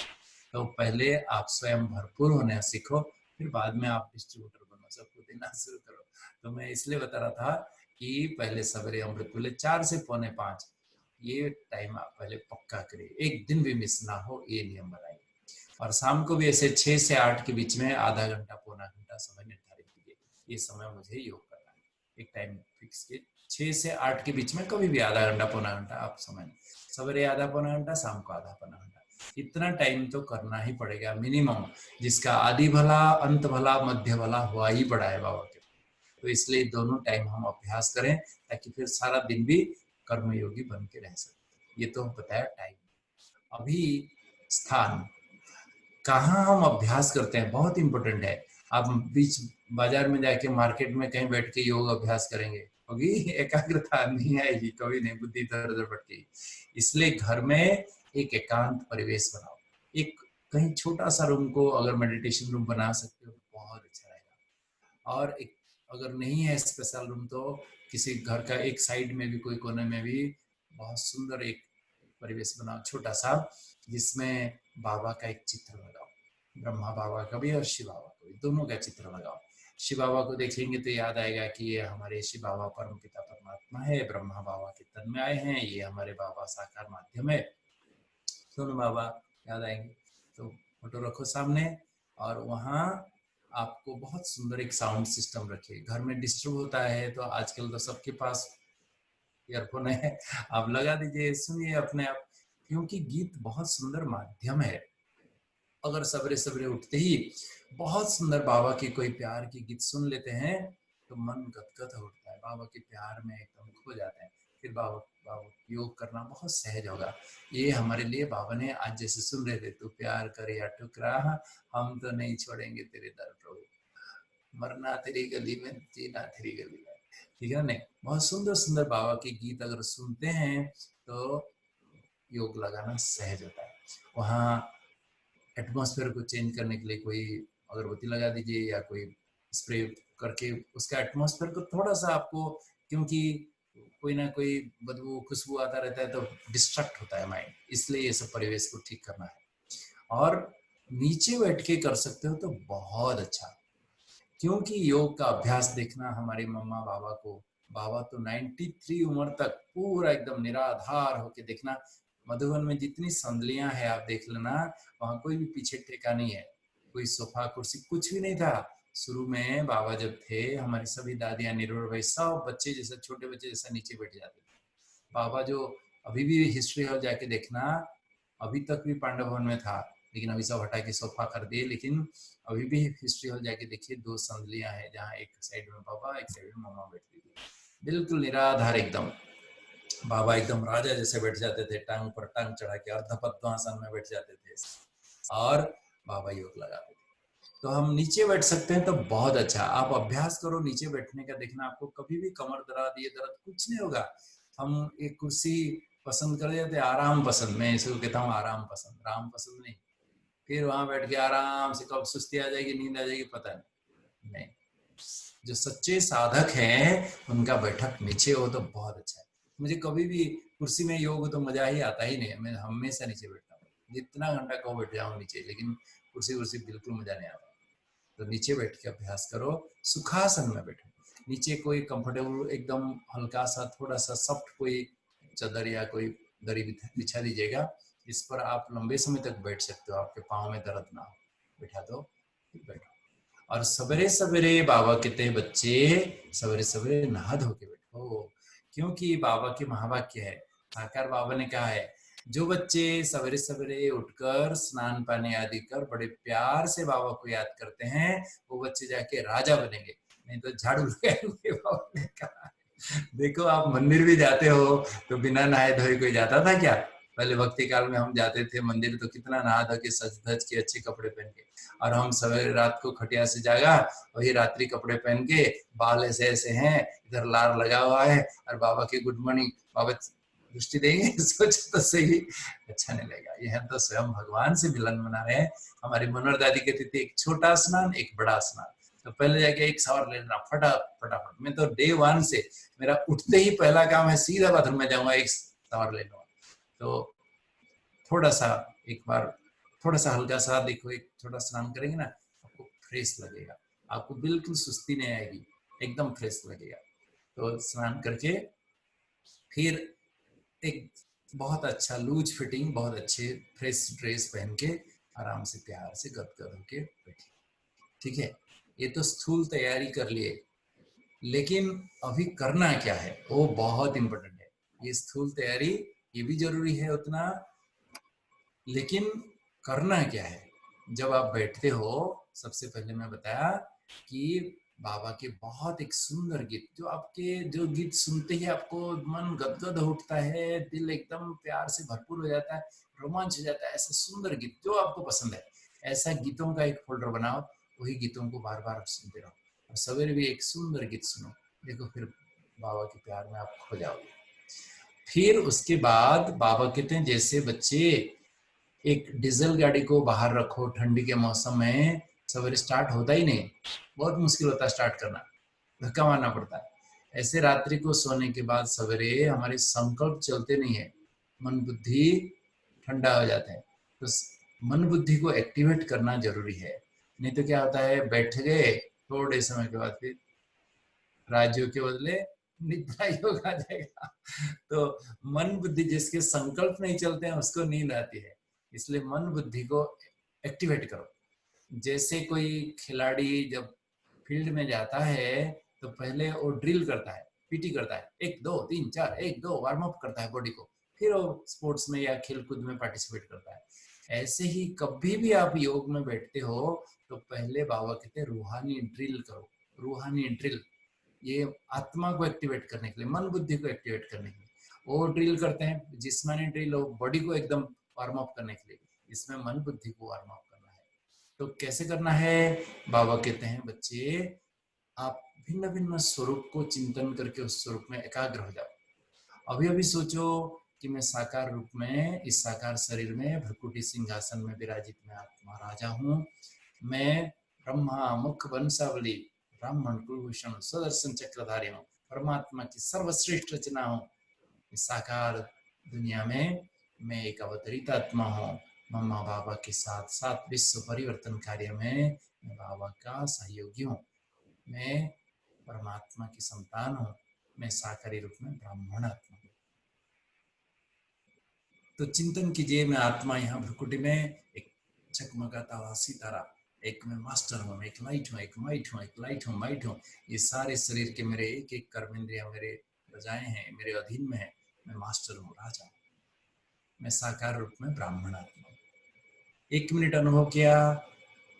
तो पहले आप स्वयं भरपूर होने सीखो, फिर बाद में आप डिस्ट्रीब्यूटर बनो, सबको देना शुरू करो। तो मैं इसलिए बता रहा था कि पहले सवेरे अमृत वेले 4 से 4:45 ये टाइम आप पहले पक्का करिए, एक दिन भी मिस ना हो, ये नियम बनाइए। और शाम को भी ऐसे 6 से 8 के बीच में आधा घंटा पौना घंटा समय निर्धारित कीजिए, ये समय मुझे योग करना है। एक टाइम फिक्स किए, 6 से 8 के बीच में कभी भी आधा घंटा पौना घंटा आप समय, सवेरे आधा पौना घंटा, शाम को आधा पौना घंटा, इतना टाइम तो करना ही पड़ेगा मिनिमम, जिसका आदि भला अंत भला मध्य भला हुआ ही पड़ा है बाबा के। तो इसलिए दोनों टाइम हम अभ्यास करें, ताकि फिर सारा दिन भी कर्मयोगी बन के रह सके। ये तो हम बताया टाइम। अभी स्थान कहाँ हम अभ्यास करते हैं बहुत इंपॉर्टेंट है। आप बीच बाजार में जाके मार्केट में कहीं बैठ के योग अभ्यास करेंगे, होगी एकाग्रता नहीं आएगी, कभी नहीं, बुद्धि इधर उधर भटकेगी। इसलिए घर में एक एकांत परिवेश बनाओ, एक कहीं छोटा सा रूम को अगर मेडिटेशन रूम बना सकते हो तो बहुत अच्छा रहेगा। और एक अगर नहीं है स्पेशल रूम, तो किसी घर का एक साइड में भी, कोई कोने में भी बहुत सुंदर एक परिवेश बनाओ छोटा सा, जिसमें बाबा का एक चित्र लगाओ, ब्रह्मा बाबा का भी और शिव बाबा का भी, दोनों का चित्र लगाओ। शिव बाबा को देखेंगे तो याद आएगा कि ये हमारे शिव बाबा परम पिता परमात्मा है, ब्रह्मा बाबा के तन में आए हैं, ये हमारे बाबा साकार माध्यम है, दोनों बाबा याद आएंगे। तो फोटो रखो सामने, और वहाँ आपको बहुत सुंदर एक साउंड सिस्टम रखिए। घर में डिस्टर्ब होता है तो आजकल तो सबके पास ईयरफोन है, आप लगा दीजिए, सुनिए अपने आप, क्योंकि गीत बहुत सुंदर माध्यम है। अगर सवेरे सवेरे उठते ही बहुत सुंदर बाबा की कोई प्यार की गीत सुन लेते हैं तो मन गदगद उठता है, बाबा के प्यार में एकदम खो जाते हैं, फिर बाबा योग करना बहुत सहज होगा। ये हमारे लिए बाबा ने आज जैसे सुन रहे थे, तू प्यार करे या ठुकरा, हम तो नहीं छोड़ेंगे तेरे दर प्रभु, मरना तेरी गली में जीना तेरी गली में, ठीक है नहीं। बहुत सुंदर सुंदर बाबा के गीत अगर सुनते हैं तो योग लगाना सहज होता है। वहाँ एटमॉस्फेयर को चेंज करने के लिए कोई अगरबत्ती लगा दीजिए या कोई स्प्रे करके उसका एटमॉस्फेयर को थोड़ा सा आपको, क्योंकि कोई ना कोई बदबू खुशबू आता रहता है तो डिस्ट्रैक्ट होता है माइंड, इसलिए ये सब परिवेश को ठीक करना है। और नीचे बैठ के कर सकते हो तो बहुत अच्छा, क्योंकि योग का अभ्यास देखना हमारे मम्मा बाबा को, बाबा तो 93 उम्र तक पूरा एकदम निराधार होके देखना। मधुबन में जितनी संदलियां हैं आप देख लेना, वहां कोई भी पीछे टेका नहीं है, कोई सोफा कुर्सी कुछ भी नहीं था। शुरू में बाबा जब थे, हमारी सभी दादियां निर्भर भाई सब बच्चे जैसा, छोटे बच्चे जैसा नीचे बैठ जाते थे। बाबा जो अभी भी हिस्ट्री हॉल जाके देखना, अभी तक भी पांडव भवन में था, लेकिन अभी सब हटा के सोफा कर दिए, लेकिन अभी भी हिस्ट्री हॉल जाके देखिए 2 संदलियां हैं, जहाँ एक साइड में बाबा एक साइड में मम्मा बैठती थी, बिल्कुल निराधार एकदम। बाबा एकदम राजा जैसे बैठ जाते थे, टांग पर टांग चढ़ा के अर्धपद्मासन में बैठ जाते थे और बाबा योग लगाते थे। तो हम नीचे बैठ सकते हैं तो बहुत अच्छा, आप अभ्यास करो नीचे बैठने का, देखना आपको कभी भी कमर दर्द ये दर्द कुछ नहीं होगा। हम एक कुर्सी पसंद कर जाते, आराम पसंद, मैं इसको कहता हूँ आराम पसंद, राम पसंद नहीं। फिर वहां बैठ के आराम से कब सुस्ती आ जाएगी, नींद आ जाएगी, पता नहीं। जो सच्चे साधक हैं उनका बैठक नीचे हो तो बहुत अच्छा है, मुझे कभी भी कुर्सी में योग तो मजा ही आता ही नहीं, मैं हमेशा नीचे बैठता हूँ, जितना घंटा कहो बैठ जाऊँ नीचे, लेकिन कुर्सी बिल्कुल मजा नहीं आता। तो नीचे बैठ के अभ्यास करो, सुखासन में बैठो, नीचे कोई कंफर्टेबल एकदम हल्का सा थोड़ा सा सॉफ्ट कोई चादर या कोई दरी बिछा दीजिएगा, इस पर आप लंबे समय तक बैठ सकते हो, आपके पाँव में दर्द ना हो, बैठा दो, बैठो। और सवेरे सवेरे बाबा कहते हैं बच्चे सवेरे सवेरे नहा धो के बैठो, क्योंकि बाबा के महावाक्य है, साकार बाबा ने कहा है, जो बच्चे सवेरे सवेरे उठकर स्नान पानी आदि कर बड़े प्यार से बाबा को याद करते हैं, वो बच्चे जाके राजा बनेंगे, नहीं तो झाड़ू लगाएंगे। बाबा ने कहा, देखो आप मंदिर भी जाते हो तो बिना नहाए धोए कोई जाता था क्या? पहले भक्ति काल में हम जाते थे मंदिर तो कितना नहा धो के सज धज के अच्छे कपड़े पहन के, और हम सवेरे रात को खटिया से जागा, वही रात्रि कपड़े पहन के, बाल ऐसे ऐसे हैं, इधर लार लगा हुआ है, और बाबा की गुड मॉर्निंग, बाबा दृष्टि देंगे, सोच तो सही, अच्छा नहीं लगेगा। ये हम तो स्वयं भगवान से मिलन मना रहे हैं। हमारी मनोहर दादी कहती थी एक छोटा स्नान एक बड़ा स्नान, तो पहले जाके एक शावर ले लेना फटाफट। मैं तो डे 1 से मेरा उठते ही पहला काम है सीधा बाथरूम में जाऊंगा, एक शावर ले लूंगा। तो थोड़ा सा एक बार थोड़ा सा हल्का सा देखो, एक छोटा स्नान करेंगे ना, आपको फ्रेश लगेगा, आपको बिल्कुल सुस्ती नहीं आएगी, एकदम फ्रेश लगेगा। तो स्नान करके फिर एक बहुत अच्छा लूज फिटिंग बहुत अच्छे फ्रेश ड्रेस पहन के आराम से प्यार से गदगद होके बैठिए, ठीक है। ये तो स्थूल तैयारी कर लिए, लेकिन अभी करना क्या है वो बहुत इंपॉर्टेंट है। ये स्थूल तैयारी ये भी जरूरी है उतना, लेकिन करना क्या है। जब आप बैठते हो, सबसे पहले मैं बताया कि बाबा के बहुत एक सुंदर गीत, जो आपके जो गीत सुनते ही आपको मन गदगद उठता है, दिल एकदम प्यार से भरपूर हो जाता है, रोमांच हो जाता है। ऐसे सुंदर गीत जो आपको पसंद है, ऐसा गीतों का एक फोल्डर बनाओ, वही गीतों को बार बार सुनते रहो, और सवेरे भी एक सुंदर गीत सुनो, देखो फिर बाबा के प्यार में आप खो जाओगे। फिर उसके बाद बाबा कहते हैं जैसे बच्चे एक डीजल गाड़ी को बाहर रखो ठंडी के मौसम में, सवेरे स्टार्ट होता ही नहीं, बहुत मुश्किल होता है स्टार्ट करना, धक्का मारना पड़ता है। ऐसे रात्रि को सोने के बाद सवेरे हमारे संकल्प चलते नहीं है, मन बुद्धि ठंडा हो जाता है। तो मन बुद्धि को एक्टिवेट करना जरूरी है, नहीं तो क्या होता है, बैठ गए थोड़े समय के बाद फिर राज्यों के बदले निद्रा योग आ जाएगा। तो मन बुद्धि जिसके संकल्प नहीं चलते हैं उसको नींद आती है, इसलिए मन बुद्धि को एक्टिवेट करो। जैसे कोई खिलाड़ी जब फील्ड में जाता है तो पहले वो ड्रिल करता है, पीटी करता है, 1 2 3 4 1 2 वार्म अप करता है बॉडी को, फिर वो स्पोर्ट्स में या खेल कूद में पार्टिसिपेट करता है। ऐसे ही कभी भी आप योग में बैठते हो तो पहले बाबा कहते हैं रूहानी ड्रिल करो, रूहानी ड्रिल, ये आत्मा को एक्टिवेट करने के लिए, मन बुद्धि को एक्टिवेट करने के लिए वो ड्रिल करते हैं। जिस्मानी ड्रिल बॉडी को एकदम वार्म अप करने के लिए, इसमें मन बुद्धि को वार्म अप करना है। तो कैसे करना है, बाबा कहते हैं बच्चे आप भिन्न भिन्न स्वरूप को चिंतन करके उस स्वरूप में एकाग्र हो जाओ। अभी अभी सोचो कि मैं साकार रूप में इस साकार शरीर में भ्रकुटी सिंहासन में विराजित मैं आत्मा राजा हूँ, मैं ब्रह्मा मुख वंशावली ब्राह्मण कुलभूषण स्वदर्शन चक्रधारी हूँ, परमात्मा की सर्वश्रेष्ठ रचना हूँ। इस साकार दुनिया में मैं एक अवतरित आत्मा हूँ, मम्मा बाबा के साथ साथ विश्व परिवर्तन कार्य में मैं बाबा का सहयोगी हूँ, मैं परमात्मा की संतान हूँ, मैं साकारी रूप में ब्राह्मण आत्मा हूँ। तो चिंतन कीजिए, मैं आत्मा यहाँ भ्रकुटी में एक चकमकाता हुआ सितारा, एक मैं मास्टर हूँ, एक लाइट हूँ, एक माइट हूँ, एक लाइट हूँ, माइट हूँ। ये सारे शरीर के मेरे एक एक कर्म इंद्रिया मेरे रजाएं हैं, मेरे अधीन में है, मैं मास्टर हूँ, राजा हूँ, मैं साकार रूप में ब्राह्मण आत्मा हूँ। 1 मिनट अनुभव किया,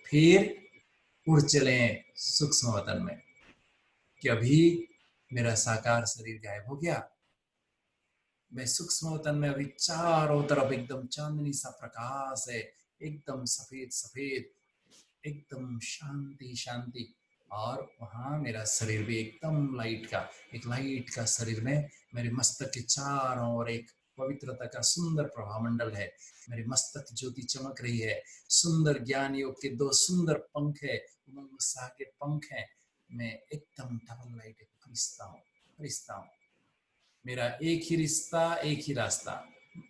फिर उड़ चले सूक्ष्म वतन में कि अभी मेरा साकार शरीर गायब हो गया, मैं सूक्ष्म वतन में अभी चारों तरफ एकदम चांदनी सा प्रकाश है, एकदम सफेद सफेद, एकदम शांति शांति, और वहां मेरा शरीर भी एकदम लाइट का, एक लाइट का शरीर में मेरे मस्तक के चारों ओर एक पवित्रता का सुंदर प्रभामंडल है, मेरी मस्तक ज्योति चमक रही है, सुंदर ज्ञान योग के 2 सुंदर पंख है, उमंग उत्साह के पंख है, मैं एकदम डबल लाइट फरिश्ता हूँ, फरिश्ता हूँ। मेरा एक ही रिश्ता, एक ही रास्ता,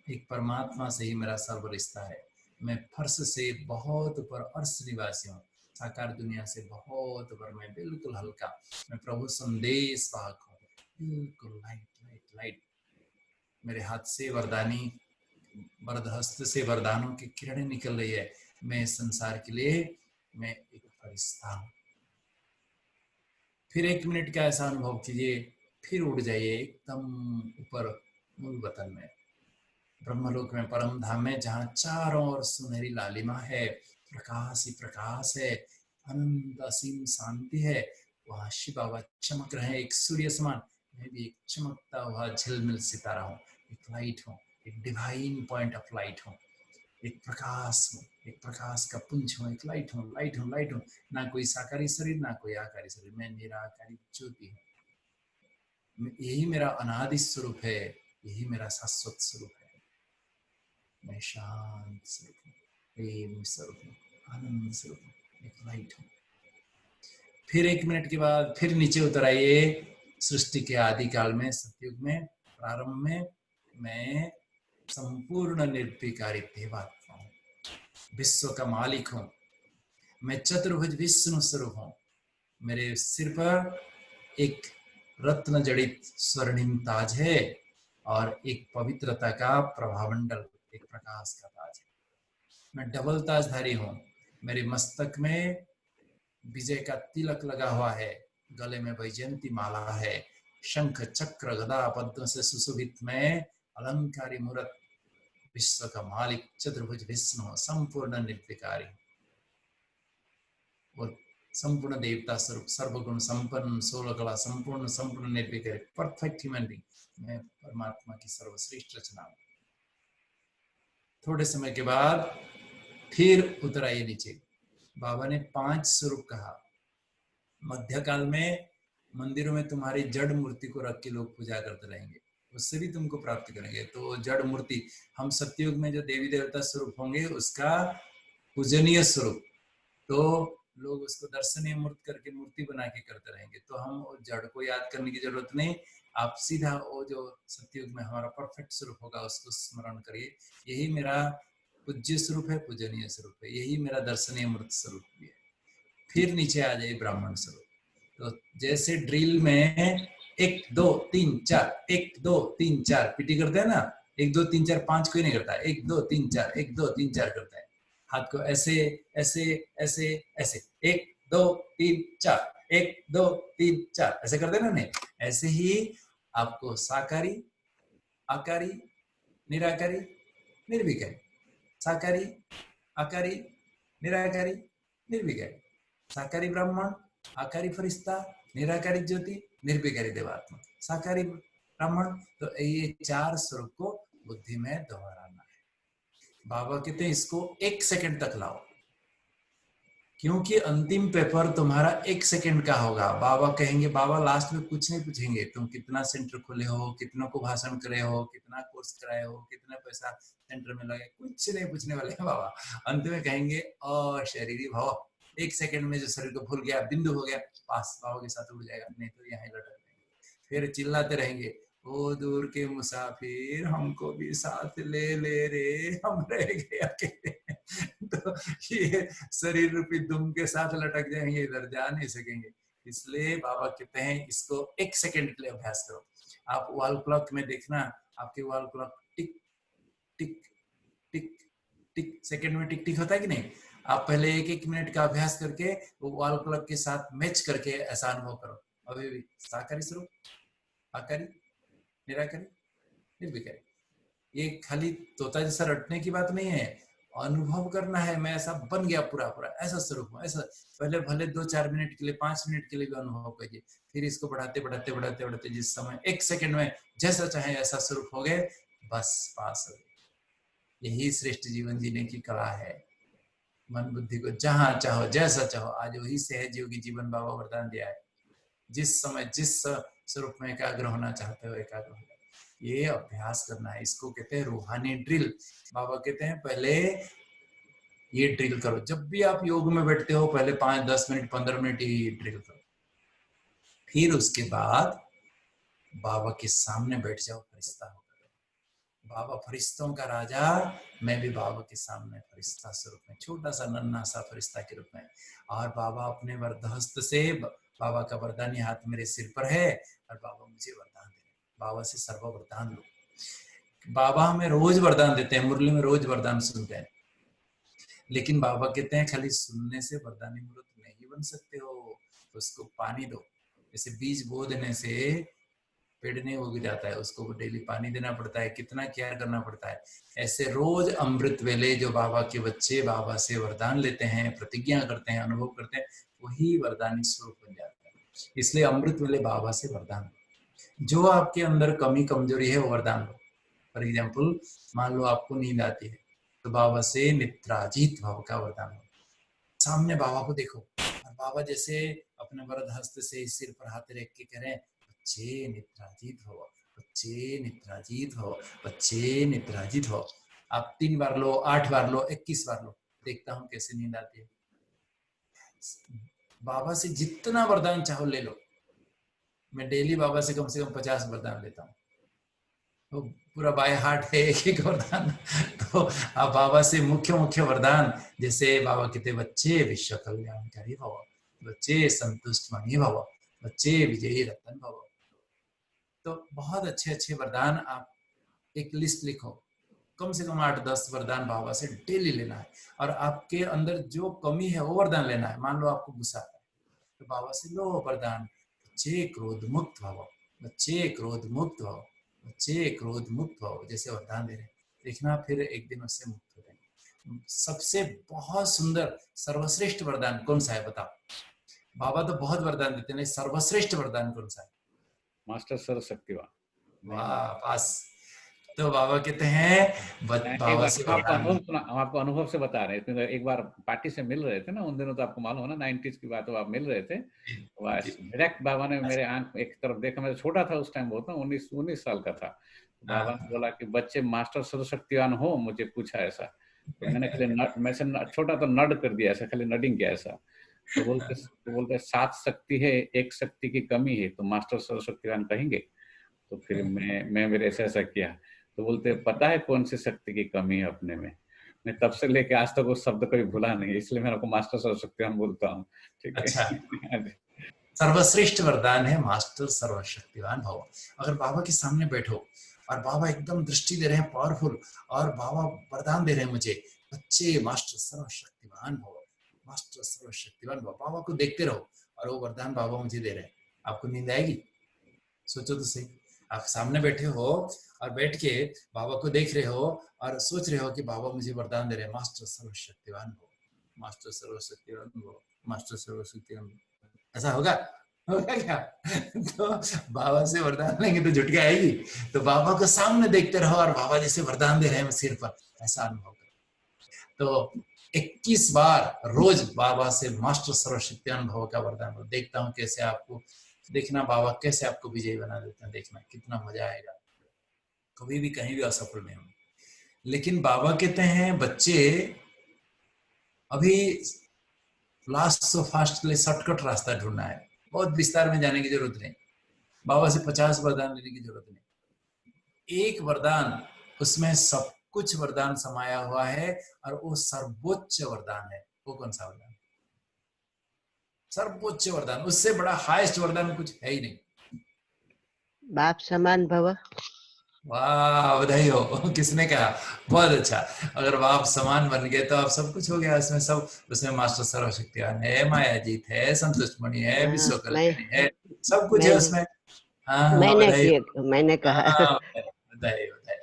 एक परमात्मा से ही मेरा सर्व रिश्ता है। मैं फर्श से बहुत ऊपर अर्श निवासी हूँ, साकार दुनिया से बहुत ऊपर, मैं बिल्कुल हल्का, मैं प्रभु संदेश वाहक हूँ, बिल्कुल लाइट लाइट लाइट। मेरे हाथ से वरदानी वरदहस्त से वरदानों की किरणें निकल रही है। मैं संसार के लिए मैं एक फरिश्ता हूँ। फिर 1 मिनट का ऐसा अनुभव कीजिए, फिर उड़ जाइए एकदम ऊपर मूल वतन में, ब्रह्मलोक में, परम धाम में, जहाँ चारों ओर सुनहरी लालिमा है, प्रकाश ही प्रकाश है, अनंत असीम शांति है। वहाँ शिव बाबा चमक रहे हैं एक सूर्य समान। मैं भी एक चमकता हुआ झिलमिल सितारा हूँ, एक लाइट हूँ, एक डिवाइन पॉइंट ऑफ लाइट हूँ, एक प्रकाश हूँ, एक प्रकाश का पुंज हूँ, एक लाइट हूँ, लाइट हूँ, लाइट हूँ। ना कोई साकारी शरीर, ना कोई आकारी शरीर, मैं निराकारी ज्योति हूँ। यही मेरा अनादि स्वरूप है, यही मेरा शाश्वत स्वरूप है। मैं शांत स्वरूप हूँ, प्रेम स्वरूप हूँ, आनंद स्वरूप हूँ, एक लाइट हूँ। फिर 1 मिनट के बाद फिर नीचे उतर आइए। सृष्टि के आदि काल में, सतयुग में, प्रारंभ में मैं संपूर्ण निर्विकारी देवात्मा हूँ, विश्व का मालिक हूँ। मैं चतुर्भुज विष्णु स्वरूप हूँ। मेरे सिर पर एक रत्न जड़ित स्वर्णिम ताज है और एक पवित्रता का प्रभामंडल, एक प्रकाश का ताज है। मैं डबल ताजधारी हूँ। मेरे मस्तक में विजय का तिलक लगा हुआ है, गले में वैजयंती माला है, शंख चक्र गदा पद्म से सुशोभित मैं अलंकारी मूर्त, विश्व का मालिक चतुर्भुज विष्णु, संपूर्ण निर्विकारी और संपूर्ण देवता स्वरूप, सर्वगुण संपन्न, 16 कला संपूर्ण, संपूर्ण निर्विकारी, परफेक्ट ह्यूमन बीइंग। मैं परमात्मा की सर्वश्रेष्ठ रचना हूँ। थोड़े समय के बाद फिर उतर आइए नीचे। बाबा ने 5 स्वरूप कहा। मध्यकाल में मंदिरों में तुम्हारी जड़ मूर्ति को रख के लोग पूजा करते रहेंगे, उससे भी तुमको प्राप्त करेंगे। तो जड़ मूर्ति, हम सतयुग में जो देवी देवता स्वरूप होंगे उसका पूजनीय स्वरूप, तो लोग उसको दर्शनीय मूर्त करके मूर्ति बना के करते रहेंगे। तो हम जड़ को याद करने की जरूरत नहीं, आप सीधा वो जो सतयुग में हमारा परफेक्ट स्वरूप होगा उसको स्मरण करिए। यही मेरा पूज्य स्वरूप है, पूजनीय स्वरूप है, यही मेरा दर्शनीय मूर्त स्वरूप भी है। फिर नीचे आ जाइए ब्राह्मण स्वरूप। तो जैसे ड्रिल में 1 2 3 4 1 2 3 4 पीटी करते हैं ना, 1 2 3 4 5 कोई नहीं करता, 1 2 3 4 1 2 3 4 करता है। हाथ को ऐसे ऐसे ऐसे ऐसे 1 2 3 4 1 2 3 4 ऐसे करते हैं ना। नहीं, ऐसे ही आपको साकारी, आकारी, निराकारी, निर्विकारी, साकारी, आकारी, निराकारी, निर्विकारी, साकारी ब्राह्मण, आकारी फरिश्ता, निराकारी ज्योति, निर्विकारी देवात्मा, साकारी ब्राह्मण। तो ये 4 स्वरूप को बुद्धि में दोहराना है। बाबा कहते हैं इसको 1 सेकंड तक लाओ, क्योंकि अंतिम पेपर तुम्हारा 1 सेकंड का होगा। बाबा कहेंगे, बाबा लास्ट में कुछ नहीं पूछेंगे, तुम कितना सेंटर खोले हो, कितनों को भाषण करे हो, कितना कोर्स कराए हो, कितना पैसा सेंटर में लगे, कुछ नहीं पूछने वाले हैं बाबा। अंत में कहेंगे अशरीरी भव, 1 सेकंड में जो शरीर को भूल गया, बिंदु हो गया, पास बाबा के साथ उड़ जाएगा, नहीं तो यहाँ लटक जाएंगे। फिर चिल्लाते रहेंगे, ओ दूर के मुसाफिर हमको भी साथ ले ले रे, हम रह गए अकेले। तो ये शरीर रूपी दुम के साथ लटक जाएंगे, इधर जा नहीं सकेंगे। इसलिए बाबा कहते हैं इसको 1 सेकंड के लिए अभ्यास करो। आप वॉल क्लॉक में देखना, आपके वॉल क्लॉक टिक टिक टिक टिक सेकंड में टिक टिक होता है कि नहीं। आप पहले 1 मिनट का अभ्यास करके वो वॉल क्लॉक के साथ मैच करके ऐसा अनुभव करो। अभी भी साकारी स्वरूप, आकारी, निराकारी, निर्विकारी। ये खाली तोता जैसा रटने की बात नहीं है, अनुभव करना है। मैं ऐसा बन गया पूरा पूरा, ऐसा स्वरूप हूँ, ऐसा। पहले भले 2-4 मिनट के लिए, 5 मिनट के लिए भी अनुभव करिए, फिर इसको बढ़ाते बढ़ाते बढ़ाते बढ़ाते जिस समय 1 सेकंड में जैसा चाहे ऐसा स्वरूप हो गए, बस पास हो गए। यही श्रेष्ठ जीवन जीने की कला है। मन बुद्धि को जहां चाहो जैसा चाहो, आज वही सहज योगी जीवन बाबा वरदान दिया है। जिस समय जिस स्वरूप में एकाग्र होना चाहते हो एकाग्र हो। ये अभ्यास करना है, इसको कहते हैं रूहानी ड्रिल। बाबा कहते हैं पहले ये ड्रिल करो। जब भी आप योग में बैठते हो पहले 5-10 मिनट 15 मिनट ये ड्रिल करो। फिर उसके बाद बाबा के सामने बैठ जाओ फरिश्ता होकर। बाबा फरिश्तों का राजा, मैं भी बाबा के सामने फरिश्ता स्वरूप में, छोटा सा नन्हा सा फरिश्ता के रूप में, और बाबा अपने वरदहस्त से, बाबा का वरदानी हाथ मेरे सिर पर है और बाबा मुझे वरदान दे रहे हैं। बाबा से सर्व वरदान लो। बाबा हमें रोज वरदान देते हैं, मुरली में रोज वरदान सुनते हैं, लेकिन बाबा कहते हैं खाली सुनने से वरदानी मूर्त नहीं बन सकते हो, तो उसको पानी दो। जैसे बीज बो देने से पेड़ नहीं उग जाता है, उसको डेली पानी देना पड़ता है, कितना केयर करना पड़ता है। ऐसे रोज अमृत वेले जो बाबा के बच्चे बाबा से वरदान लेते हैं, प्रतिज्ञा करते हैं, अनुभव करते हैं, वही वरदानी स्वरूप बन जाता है। इसलिए अमृत वेले बाबा से वरदान लो। जो आपके अंदर कमी कमजोरी है वो वरदान लो। फॉर एग्जाम्पल, मान लो आपको नींद आती है, तो बाबा से निद्राजीत भाव का वरदान लो। सामने बाबा को देखो और बाबा जैसे अपने वरद हस्त से सिर पर हाथ रख के कह रहे हैं, बच्चे निद्राजीत हो, बच्चे निद्राजीत हो, बच्चे निद्राजीत हो। आप 3 बार लो, 8 बार लो, 21 बार लो, देखता हूं कैसे नींद आती है। बाबा से जितना वरदान चाहो ले लो। मैं डेली बाबा से कम 50 वरदान लेता हूँ, तो पूरा बाय हार्ट है एक एक वरदान। तो आप बाबा से मुख्य वरदान, जैसे बाबा कहते बच्चे विश्व कल्याणकारी भव, बच्चे संतुष्ट मणि भव, बच्चे विजयी रतन भव। तो बहुत अच्छे वरदान आप एक लिस्ट लिखो, कम से कम 8-10 वरदान बाबा से डेली लेना है। और आपके अंदर जो कमी है वो वरदान लेना है। मान लो आपको गुस्सा आता है, तो बाबा से लो वरदान, बच्चे क्रोध मुक्त भव, बच्चे क्रोध मुक्त भव, बच्चे क्रोध मुक्त भव, जैसे वरदान दे रहे हैं। देखना फिर एक दिन उससे मुक्त हो जाएंगे। सबसे बहुत सुंदर सर्वश्रेष्ठ वरदान कौन सा है बताओ? बाबा तो बहुत वरदान देते हैं, सर्वश्रेष्ठ वरदान कौन सा है? मास्टर सर्वशक्तिवान। वाह, पास। तो बाबा कहते हैं बाबा से हम आपको अनुभव से बता रहे हैं। एक बार पार्टी से मिल रहे थे ना, उन दिनों तो आपको मालूम है ना, 90s की बात हो, आप मिल रहे थे। डायरेक्ट बाबा ने मेरे आंख एक तरफ देखा, मैं छोटा था उस टाइम, बहुत ना 19 साल का था। बाबा ने बोला कि बच्चे मास्टर सर्वशक्तिवान हो, मुझे पूछा ऐसा। तो मैंने खाली मैं से छोटा तो नड कर दिया ऐसा, खाली नडिंग किया ऐसा। तो बोलते 7 शक्ति है, 1 शक्ति की कमी है, तो मास्टर सर्वशक्तिवान कहेंगे? तो फिर मैं मेरे ऐसा किया। तो बोलते पता है कौन सी शक्ति की कमी है अपने में? मैं तब से लेके आज तक उस शब्द कभी भूला नहीं, इसलिए मैं आपको मास्टर सर्वशक्तिवान बोलता हूँ। ठीक है। अच्छा। सर्वश्रेष्ठ वरदान है मास्टर सर्वशक्तिवान भव। अगर बाबा के सामने बैठो और बाबा एकदम दृष्टि दे रहे हैं पावरफुल, और बाबा वरदान दे रहे हैं मुझे, बच्चे मास्टर सर्वशक्तिवान भव, मास्टर सर्वशक्तिवान भव। बाबा को देखते रहो और वो वरदान बाबा मुझे दे रहे हैं। आपको नींद आएगी? सोचो तो सही, आप सामने बैठे हो और बैठ के बाबा को देख रहे हो और सोच रहे हो कि बाबा मुझे वरदान दे रहे हैं, मास्टर सर्वशक्तिवान भव, मास्टर सर्वशक्तिवान भव, मास्टर सर्वशक्तिवान भव। ऐसा होगा क्या? तो बाबा से वरदान लेंगे तो झुटकी आएगी। तो बाबा को सामने देखते रहो और बाबा जैसे वरदान दे रहे हैं सिर पर, ऐसा अनुभव करो। तो 21 बार रोज बाबा से मास्टर सर्वशक्तिवान भव का वरदान लो। देखता हूँ कैसे आपको, देखना बाबा कैसे आपको विजयी बना देते हैं, देखना कितना मजा आएगा। कभी भी कहीं भी असफल नहीं होंगे। लेकिन बाबा कहते हैं बच्चे अभी लास्ट सो फास्ट के लिए शॉर्टकट रास्ता ढूंढना है, बहुत विस्तार में जाने की जरूरत नहीं। बाबा से 50 वरदान लेने की जरूरत नहीं। एक वरदान, उसमें सब कुछ वरदान समाया हुआ है और वो सर्वोच्च वरदान है। वो कौन सा वरदान? सर्वोच्च वरदान, उससे बड़ा हाईएस्ट वरदान कुछ है ही नहीं। बाप समान भव। वाह, बधाई हो। किसने कहा? बहुत अच्छा। अगर बाप समान बन गए तो आप सब कुछ हो गया। उसमें सब, उसमें मास्टर सर्वशक्तिवान है, माया जीत है, संतुष्ट मणि है, विश्व कल्याणी है, सब कुछ है उसमें। हाँ, मैंने कहा। बधाई बधाई।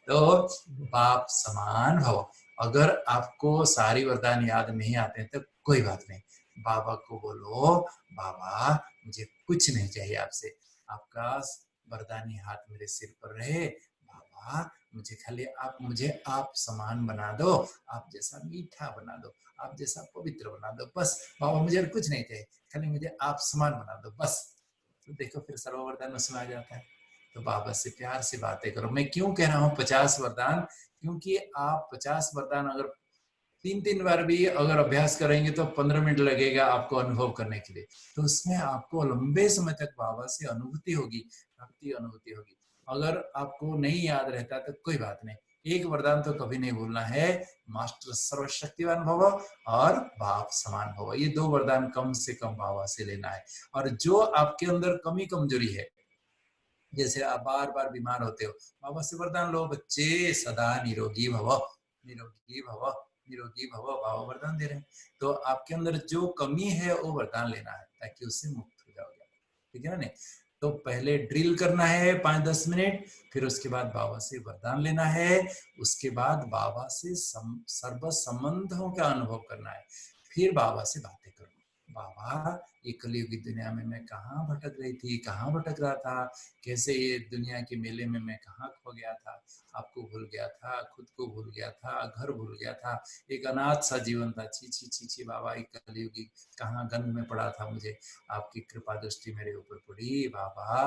तो बाप समान भव। अगर आपको सारी वरदान याद नहीं आते तो कोई बात नहीं, बाबा को बोलो, बाबा मुझे कुछ नहीं चाहिए आपसे, आपका वरदानी हाथ मेरे सिर पर रहे। बाबा मुझे खाली आप, मुझे आप समान बना दो, आप जैसा मीठा बना दो, आप जैसा पवित्र बना दो, बस। बाबा मुझे कुछ नहीं चाहिए, खाली मुझे आप समान बना दो, बस। तो देखो फिर सर्व वरदान उसमें आ जाता है। तो बाबा से प्यार से बातें करो। मैं क्यों कह रहा हूँ 50 वरदान? क्योंकि आप 50 वरदान अगर 3-3 बार भी अगर अभ्यास करेंगे तो 15 मिनट लगेगा आपको अनुभव करने के लिए। तो उसमें आपको लंबे समय तक बाबा से अनुभूति होगी, प्राप्ति अनुभूति होगी। अगर आपको नहीं याद रहता तो कोई बात नहीं, एक वरदान तो कभी नहीं भूलना है, मास्टर सर्वशक्तिवान भव और बाप समान भव। ये दो वरदान कम से कम बाबा से लेना है। और जो आपके अंदर कमी कमजोरी है, जैसे आप बार बार बीमार होते हो, बाबा से वरदान लो, बच्चे सदा निरोगी भव, निरोगी भव, निरोगी भव, बाबा वरदान दे रहे हैं। तो आपके अंदर जो कमी है वो वरदान लेना है ताकि उससे मुक्त हो जाओगे, ठीक है ना। नहीं तो पहले ड्रिल करना है 5-10 मिनट, फिर उसके बाद बाबा से वरदान लेना है, उसके बाद बाबा से सर्व संबंधों का अनुभव करना है, फिर बाबा से बातें करो। बाबा ये कलयुगी दुनिया में मैं कहाँ भटक रही थी, कहाँ भटक रहा था, कैसे ये दुनिया के मेले में मैं कहाँ खो गया था, आपको भूल गया था, खुद को भूल गया था, घर भूल गया था, एक अनाथ सा जीवन था, छी छी छी छी बाबा, एक कलयुगी कहाँ गंध में पड़ा था, मुझे आपकी कृपा दृष्टि मेरे ऊपर पड़ी बाबा,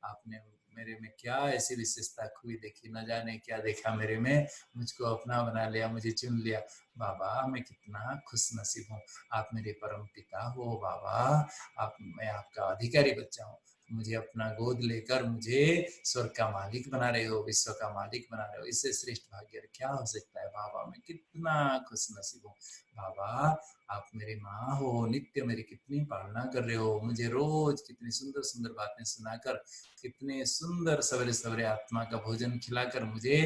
आपने मेरे में क्या ऐसी विशेषता खूबी देखी, न जाने क्या देखा मेरे में, मुझको अपना बना लिया, मुझे चुन लिया बाबा, मैं कितना खुश नसीब हूँ, आप मेरे परम पिता हो बाबा, आप, मैं आपका अधिकारी बच्चा हूँ, मुझे अपना गोद लेकर मुझे स्वर्ग का मालिक बना रहे हो, विश्व का मालिक बना रहे हो, इससे श्रेष्ठ भाग्य क्या हो सकता है बाबा, मैं कितना खुश नसीब हूँ बाबा, आप मेरी माँ हो, नित्य मेरी कितनी पालना कर रहे हो, मुझे रोज कितनी सुंदर सुंदर बातें सुनाकर, कितने सुंदर सवेरे सवेरे आत्मा का भोजन खिलाकर मुझे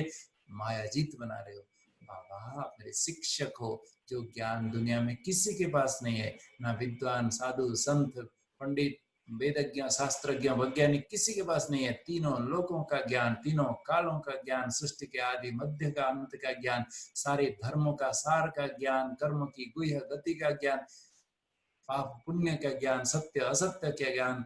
मायाजीत बना रहे हो बाबा, आप मेरे शिक्षक हो, जो ज्ञान दुनिया में किसी के पास नहीं है, ना विद्वान साधु संत पंडित वेदज्ञ शास्त्रज्ञ वैज्ञानिक किसी के पास नहीं है, तीनों लोकों का ज्ञान, तीनों कालों का ज्ञान, सृष्टि के आदि मध्य का अंत का ज्ञान, सारे धर्मों का सार का ज्ञान, कर्म की गुह्य गति का ज्ञान, पाप पुण्य का ज्ञान, सत्य असत्य का ज्ञान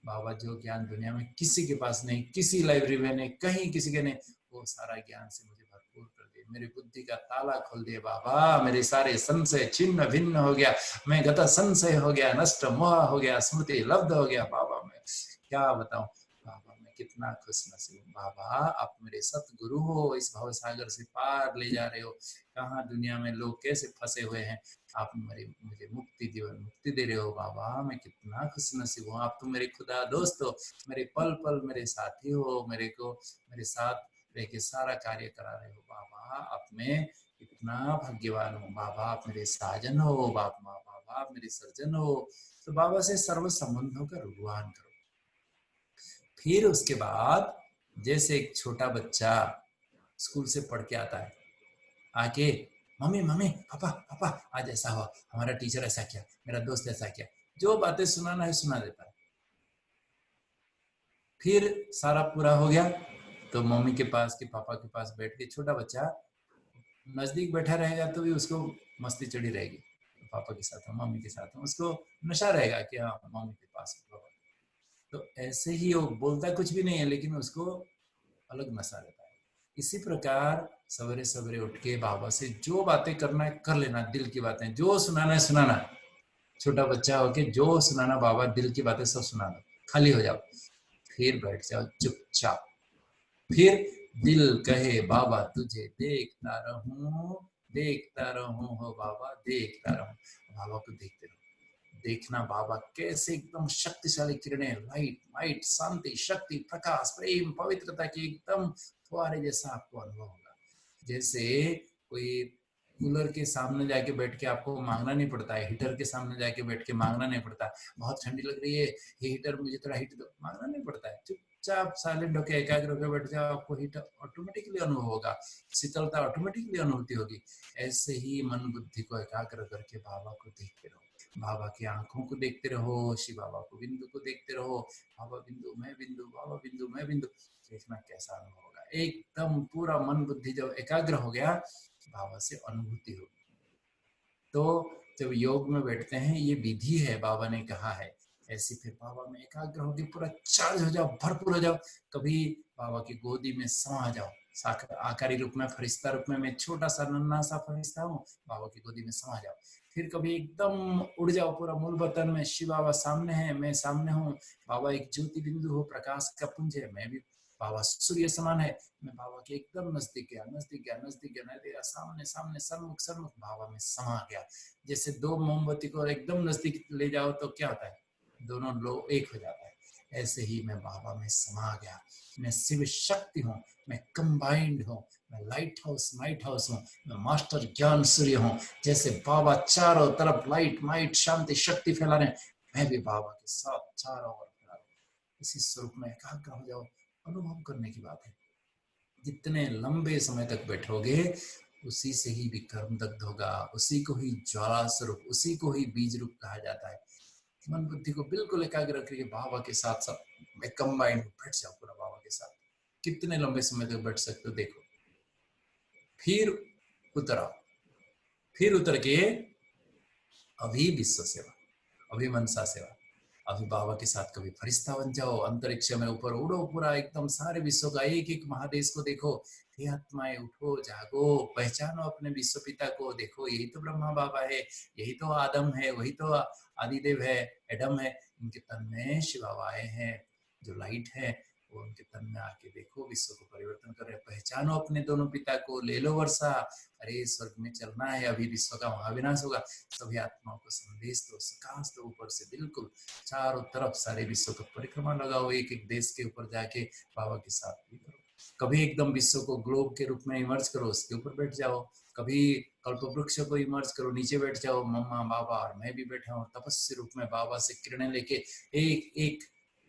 बाबा, जो ज्ञान दुनिया में किसी के पास नहीं, किसी लाइब्रेरी में नहीं, कहीं किसी के नहीं, वो सारा ज्ञान से मुझे भरपूर कर दे, मेरी बुद्धि का ताला खोल दे बाबा, मेरे सारे संशय छिन्न भिन्न हो गया, मैं गता संशय हो गया, नष्ट मोह हो गया, स्मृति लब्ध हो गया बाबा, मैं क्या बताऊं बाबा, मैं कितना खुश नसीब हूँ बाबा, आप मेरे सतगुरु हो, इस भव सागर से पार ले जा रहे हो, कहाँ दुनिया में लोग कैसे फंसे हुए हैं, आप मुझे मुक्ति जीवन मुक्ति दे रहे हो बाबा, मैं कितना खुश नसीब हूँ, आप तो मेरे खुदा दोस्त हो, मेरे पल पल मेरे साथी हो, मेरे को मेरे साथ रह के सारा कार्य करा रहे हो बाबा, आप मैं कितना भाग्यवान हूँ बाबा, आप मेरे साजन हो बाबा, आप मेरे सर्जन हो। तो बाबा से सर्व संबंधों का रुझान करो। फिर उसके बाद जैसे एक छोटा बच्चा स्कूल से पढ़ के आता है, आके मम्मी मम्मी पापा पापा आज ऐसा हुआ, हमारा टीचर ऐसा किया, मेरा दोस्त ऐसा किया, जो बातें सुनाना है सुना देता है। फिर सारा पूरा हो गया तो मम्मी के पास कि पापा के पास बैठ के, छोटा बच्चा नजदीक बैठा रहेगा तो भी उसको मस्ती चढ़ी रहेगी, पापा के साथ मम्मी के साथ उसको नशा रहेगा कि हाँ मम्मी के पास पापा। तो ऐसे ही वो बोलता कुछ भी नहीं है लेकिन उसको अलग नशा रहता है। इसी प्रकार सवेरे सवेरे उठ के बाबा से जो बातें करना है कर लेना, दिल की बातें जो सुनाना है सुनाना, छोटा बच्चा होके जो सुनाना बाबा दिल की बातें सब सुना दो, खाली हो जाओ, फिर बैठ जाओ चुपचाप, फिर दिल कहे बाबा तुझे देखता रहूं हो बाबा, देखता रहूं, बाबा को देखते रहो, देखना बाबा कैसे एकदम शक्तिशाली किरणें, लाइट लाइट शांति शक्ति प्रकाश प्रेम पवित्रता की एकदम फुहारे जैसा आपको अनुभव होगा। जैसे कोई कूलर के सामने जाके बैठ के आपको मांगना नहीं पड़ता है, हीटर के सामने जाके बैठ के मांगना नहीं पड़ता, बहुत ठंडी लग रही है ये हीटर मुझे थोड़ा हीट दो, मांगना नहीं पड़ता है, चुपचाप साइलेंट होकर एकाग्र होकर बैठ जाओ, आपको हीट ऑटोमेटिकली अनुभव होगा, शीतलता ऑटोमेटिकली अनुभूति होगी। ऐसे ही मन बुद्धि को एकाग्र करके बाबा को देखते रहो, बाबा की आंखों को देखते रहो, शिव बाबा को बिंदु को देखते रहो, बाबा बिंदु मैं बिंदु, बाबा बिंदु मैं बिंदु, देखना कैसा अनुभव होगा। एकदम पूरा मन बुद्धि जब एकाग्र हो गया बाबा से अनुभूति होगी। तो जब योग में बैठते हैं ये विधि है, बाबा ने कहा है ऐसी, फिर बाबा में एकाग्र होकर पूरा चार्ज हो जाओ, भरपूर हो जाओ, कभी बाबा की गोदी में समा जाओ, आकारी रूप में फरिश्ता रूप में, मैं छोटा सा नन्हा सा फरिश्ता हूँ, बाबा की गोदी में समा जाओ, फिर कभी एकदम उड़ जाओ पूरा मूल बतन में, शिव बाबा सामने है मैं सामने हूँ, बाबा एक ज्योति बिंदु हो, प्रकाश का पुंज है, मैं भी बाबा सूर्य समान है, मैं बाबा के एकदम नजदीक गया नजदीक गया नजदीक गया, नहीं गया सामने सामने सन्मुख सन्मुख, बाबा में समा गया। जैसे दो मोमबत्ती को एकदम नजदीक ले जाओ तो क्या होता है, दोनों लो एक हो जाता है, ऐसे ही मैं बाबा में समा गया। मैं शिव शक्ति हूँ, मैं कंबाइंड हूँ, मैं लाइट हाउस हूँ, मैं मास्टर ज्ञान सूर्य हूँ। जैसे बाबा चारों तरफ लाइट माइट शांति शक्ति फैला रहे हैं, मैं भी बाबा के साथ चारों ओर फैला रहा हूँ। इसी स्वरूप में एकाग्र हो जाओ। अनुभव करने की बात है, जितने लंबे समय तक बैठोगे उसी से ही विक्रम दग्ध होगा, उसी को ही ज्वाला स्वरूप, उसी को ही बीज रूप कहा जाता है। मन बुद्धि को बिल्कुल एकाग्र करके बाबा के साथ साथ मैं कंबाइंड बैठ जाओ पूरा बाबा के साथ। कितने लंबे समय तक बैठ सकते हो देखो। फिर उतर आओ, फिर उतर के अभी विश्व सेवा, अभी मनसा सेवा, अभी बाबा के साथ कभी फरिश्ता बन जाओ, अंतरिक्ष में ऊपर उड़ो पूरा एकदम सारे विश्व का एक एक महादेश को देखो। हे आत्माएं उठो जागो, पहचानो अपने विश्व पिता को। देखो यही तो ब्रह्मा बाबा है, यही तो आदम है, वही तो आदिदेव है, एडम है। इनके तन में शिव बाबाएं हैं जो लाइट है, वो उनके तन में आके देखो, विश्व को परिवर्तन कर रहे। पहचानो अपने दोनों पिता को, ले लो वर्षा। अरे स्वर्ग में चलना है, अभी विश्व का महाविनाश होगा। सभी आत्माओं को संदेश दो, प्रकाश दो ऊपर से बिल्कुल चारों तरफ सारे विश्व का परिक्रमा लगाओ। एक एक देश के ऊपर जाके बाबा के साथ भी करो। कभी एकदम विश्व को ग्लोब के रूप में इमर्ज करो, उसके ऊपर बैठ जाओ। कभी कल्पवृक्ष को इमर्ज करो, नीचे बैठ जाओ, मम्मा बाबा और मैं भी बैठा हूँ तपस्वी रूप में। बाबा से किरणें लेके एक एक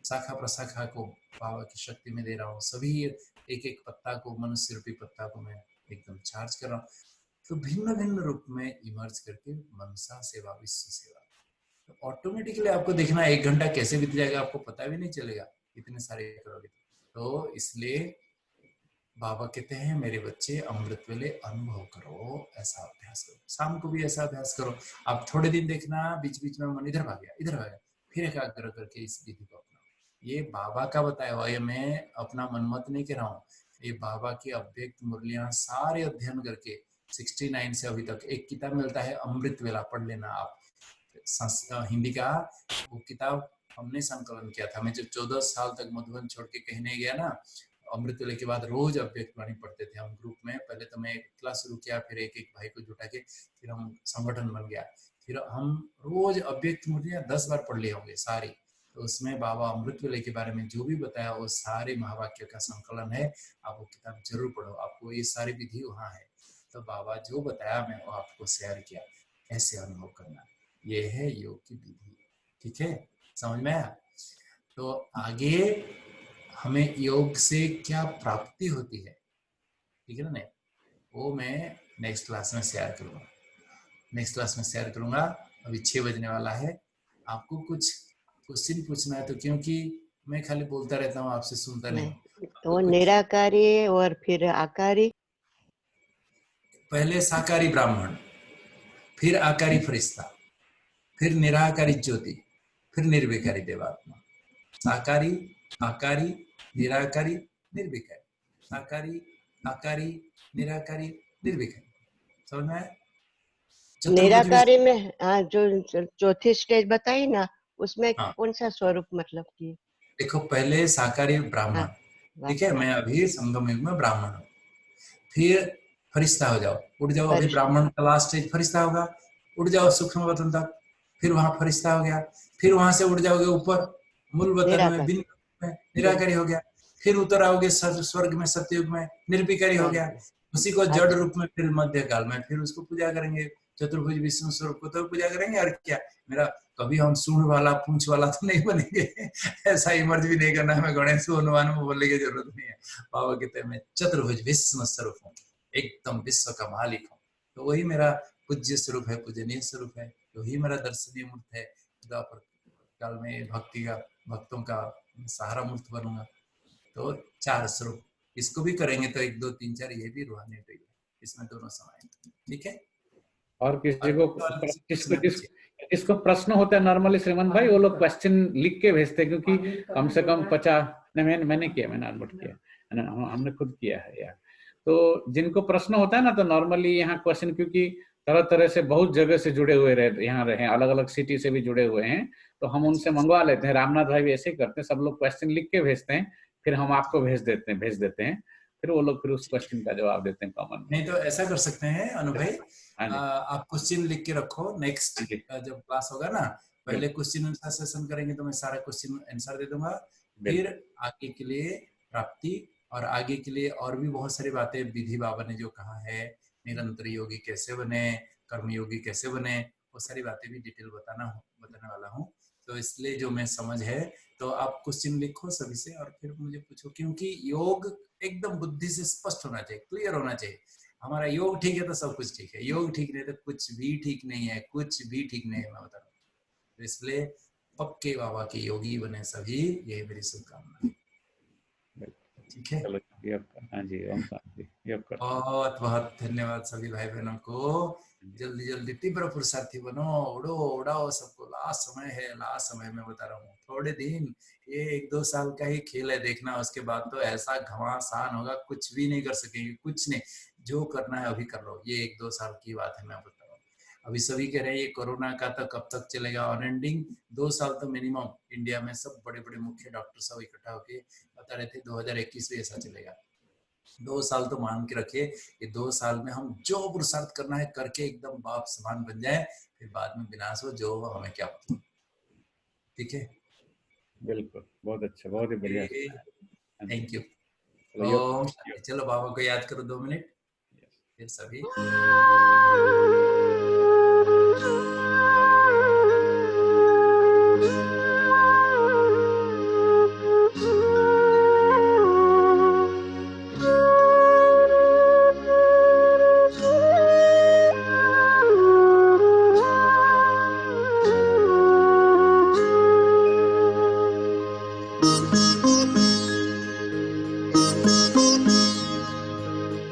शाखा प्रशाखा को बाबा की शक्ति में दे रहा हूँ। सभी एक एक पत्ता को, मनुष्य रूपी पत्ता को मैं एकदम चार्ज कर रहा हूँ। तो भिन्न भिन्न रूप में इमर्ज करके मनसा सेवा, विश्व सेवा, तो ऑटोमेटिकली आपको देखना 1 घंटा कैसे बीत जाएगा आपको पता भी नहीं चलेगा, इतने सारे करोगे। तो इसलिए बाबा कहते हैं मेरे बच्चे अमृत वेले अनुभव करो, ऐसा अभ्यास करो। शाम को भी ऐसा अभ्यास करो। आप थोड़े दिन देखना बीच बीच में मन इधर भाग गया, इधर भाग गया, फिर एकाग्र करके इस विधि को अपनाओ। ये बाबा का बताया हुआ, ये मैं अपना मनमत नहीं कह रहा हूँ। ये बाबा की अव्यक्त मुरलियां सारे अध्ययन करके 69 से अभी तक एक किताब मिलता है अमृत वेला, पढ़ लेना आप, हिंदी का। वो किताब हमने संकलन किया था। मैं जब 14 साल तक मधुबन छोड़ के कहीं नहीं गया ना, अमृत वेले के बाद रोज अव्यक्त वाणी पढ़ते थे हम ग्रुप में। पहले तो मैं क्लास शुरू किया, फिर एक एक भाई को जुटा के फिर हम संगठन बन गया। फिर हम रोज अव्यक्त मुरलियां 10 बार पढ़ लिए होंगे सारी। तो उसमें बाबा अमृत वेले के बारे में जो भी बताया वो सारे महावाक्य का संकलन है। आप वो किताब जरूर पढ़ो, आपको ये सारी विधि वहाँ है। तो बाबा जो बताया मैं वो आपको शेयर किया, ऐसे अनुभव करना, ये है योग की विधि। ठीक है, समझ में आया? तो आगे हमें योग से क्या प्राप्ति होती है, ठीक है ना, नहीं वो मैं नेक्स्ट क्लास में शेयर करूंगा। नेक्स्ट क्लास में शेयर करूंगा। अभी 6 बजने वाला है। आपको कुछ क्वेश्चन पूछना है तो, क्योंकि मैं खाली बोलता रहता हूँ, आपसे सुनता नहीं। वो निराकारी और फिर आकारी। पहले साकारी ब्राह्मण, फिर आकारी फरिश्ता, फिर निराकारी ज्योति, फिर निर्विकारी देवात्मा। साकारी, आकारी, निराकारी, निर्विकारी। साकारी, आकारी, निराकारी, निर्विकारी। समझ में आया? निराकारी में हाँ, जो चौथी स्टेज बताई ना, उसमें हाँ। कौन सा स्वरूप मतलब की? देखो पहले साकारी ब्राह्मण, ठीक है, मैं अभी संगम युग में ब्राह्मण हूँ। फिर फरिश्ता हो जाओ, उठ जाओ। अभी ब्राह्मण का लास्ट स्टेज फरिश्ता होगा, उठ जाओ सूक्ष्म वतन तक, फिर वहां फरिश्ता हो गया। फिर वहां से उठ जाओगे ऊपर मूल वतन में, बिन में निराकारी हो गया। फिर उतर आओगे स्वर्ग में, सतयुग में निर्विकारी हो गया। उसी को जड़ रूप में फिर मध्य काल में फिर उसको पूजा करेंगे, चतुर्भुज विष्णु स्वरूप को तो पूजा करेंगे। और क्या, मेरा कभी हम सूंड वाला पूंछ वाला तो नहीं बनेंगे, ऐसा इमर्ज भी नहीं करना। हमें गणेश हनुमान में बोलने की जरूरत नहीं है। बाबा कहते हैं मैं चतुर्भुज विष्णु स्वरूप हूँ, एकदम विश्व का मालिक हूँ। तो वही मेरा पूज्य स्वरूप है, पूजनीय स्वरूप है, वही मेरा दर्शनीय मूर्त है। द्वापर काल में भक्ति का, भक्तों का सहारा मूर्त बनूंगा। तो 4 स्वरूप, इसको भी करेंगे तो 1 2 3 4 ये भी रूहानी है, इसमें दोनों समाये। ठीक है। और किसी को इसको प्रश्न होता है नॉर्मली श्रीमंत भाई, वो लोग क्वेश्चन लिख के भेजते हैं, क्योंकि कम से कम 50 मैंने किया, मैंने अनबट किया, हमने खुद किया है यार। तो जिनको प्रश्न होता है ना, तो नॉर्मली यहाँ क्वेश्चन, क्योंकि तरह तरह से बहुत जगह से जुड़े हुए यहाँ रहे, अलग अलग सिटी से भी जुड़े हुए हैं, तो हम उनसे मंगवा लेते हैं। रामनाथ भाई भी ऐसे ही करते हैं, सब लोग क्वेश्चन लिख के भेजते हैं, फिर हम आपको भेज देते हैं, फिर वो लोग फिर उस क्वेश्चन का जवाब देते हैं कॉमन में। नहीं तो ऐसा कर सकते हैं अनु भाई, आप क्वेश्चन लिख के रखो, नेक्स्ट जब क्लास होगा ना पहले क्वेश्चन आंसर सेशन करेंगे तो मैं सारा क्वेश्चन आंसर दे दूंगा, फिर आगे के लिए प्राप्ति और आगे के लिए और भी बहुत सारी बातें विधि बाबा ने जो कहा है, निरंतर योगी कैसे बने, कर्म योगी कैसे बने, वो सारी बातें भी डिटेल बताने वाला हूँ। तो इसलिए जो मैं समझ है तो आप क्वेश्चन लिखो सभी से और फिर मुझे पूछो, क्योंकि योग एकदम बुद्धि से स्पष्ट होना चाहिए, क्लियर होना चाहिए। हमारा योग ठीक है तो सब कुछ ठीक है, योग ठीक नहीं तो कुछ भी ठीक नहीं है, कुछ भी ठीक नहीं है, मैं बता रहा हूँ। तो इसलिए पक्के बाबा के योगी बने सभी, ये मेरी शुभकामना। ठीक है, हाँ जी, ओम शांति। बहुत बहुत धन्यवाद सभी भाई बहनों को। जल्दी जल्दी तीव्र पुरुषार्थी बनो, उड़ो उड़ाओ सबको। लास्ट समय है, लास्ट समय में बता रहा हूँ, थोड़े दिन, ये 1-2 साल का ही खेल है, देखना उसके बाद तो ऐसा घमासान होगा, कुछ भी नहीं कर सकेंगे, कुछ नहीं। जो करना है अभी कर लो, ये 1-2 साल की बात है, मैं बता रहा हूँ। अभी सभी कह रहे हैं ये कोरोना का तो कब तक चलेगा, ऑन एंडिंग 2 साल तो मिनिमम। इंडिया में सब बड़े बड़े मुख्य डॉक्टर सब इकट्ठा होके बता रहे थे 2021 में ऐसा चलेगा। 2 साल तो मान के रखिए, ये 2 साल में हम जो पुरुषार्थ करना है करके एकदम बाप समान बन जाए, फिर बाद में विनाश हो, जो हो हमें क्या पता। ठीक है, बिल्कुल, बहुत अच्छा, बहुत ही बढ़िया। Thank you. चलो बाबा को याद करो 2 मिनट फिर सभी।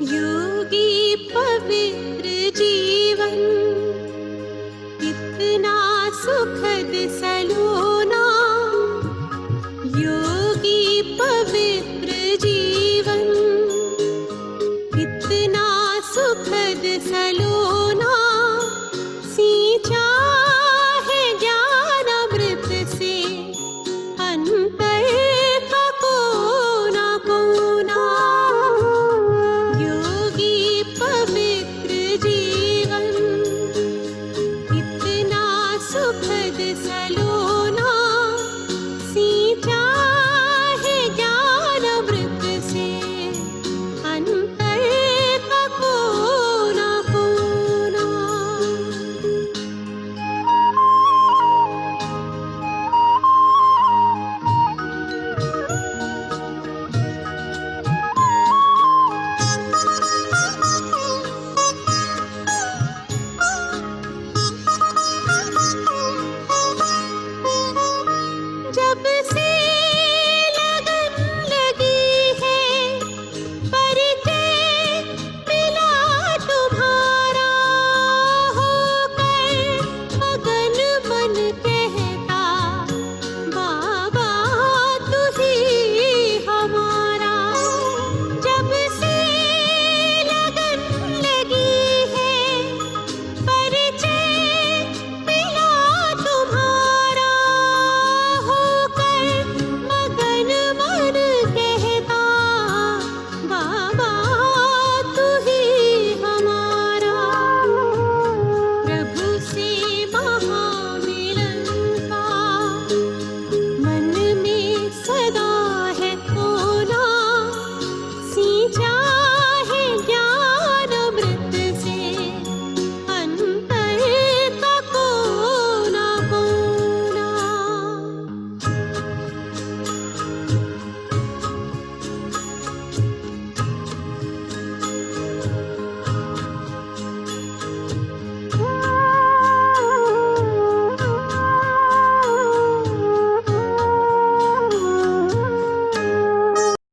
योगी पवित्र जीवन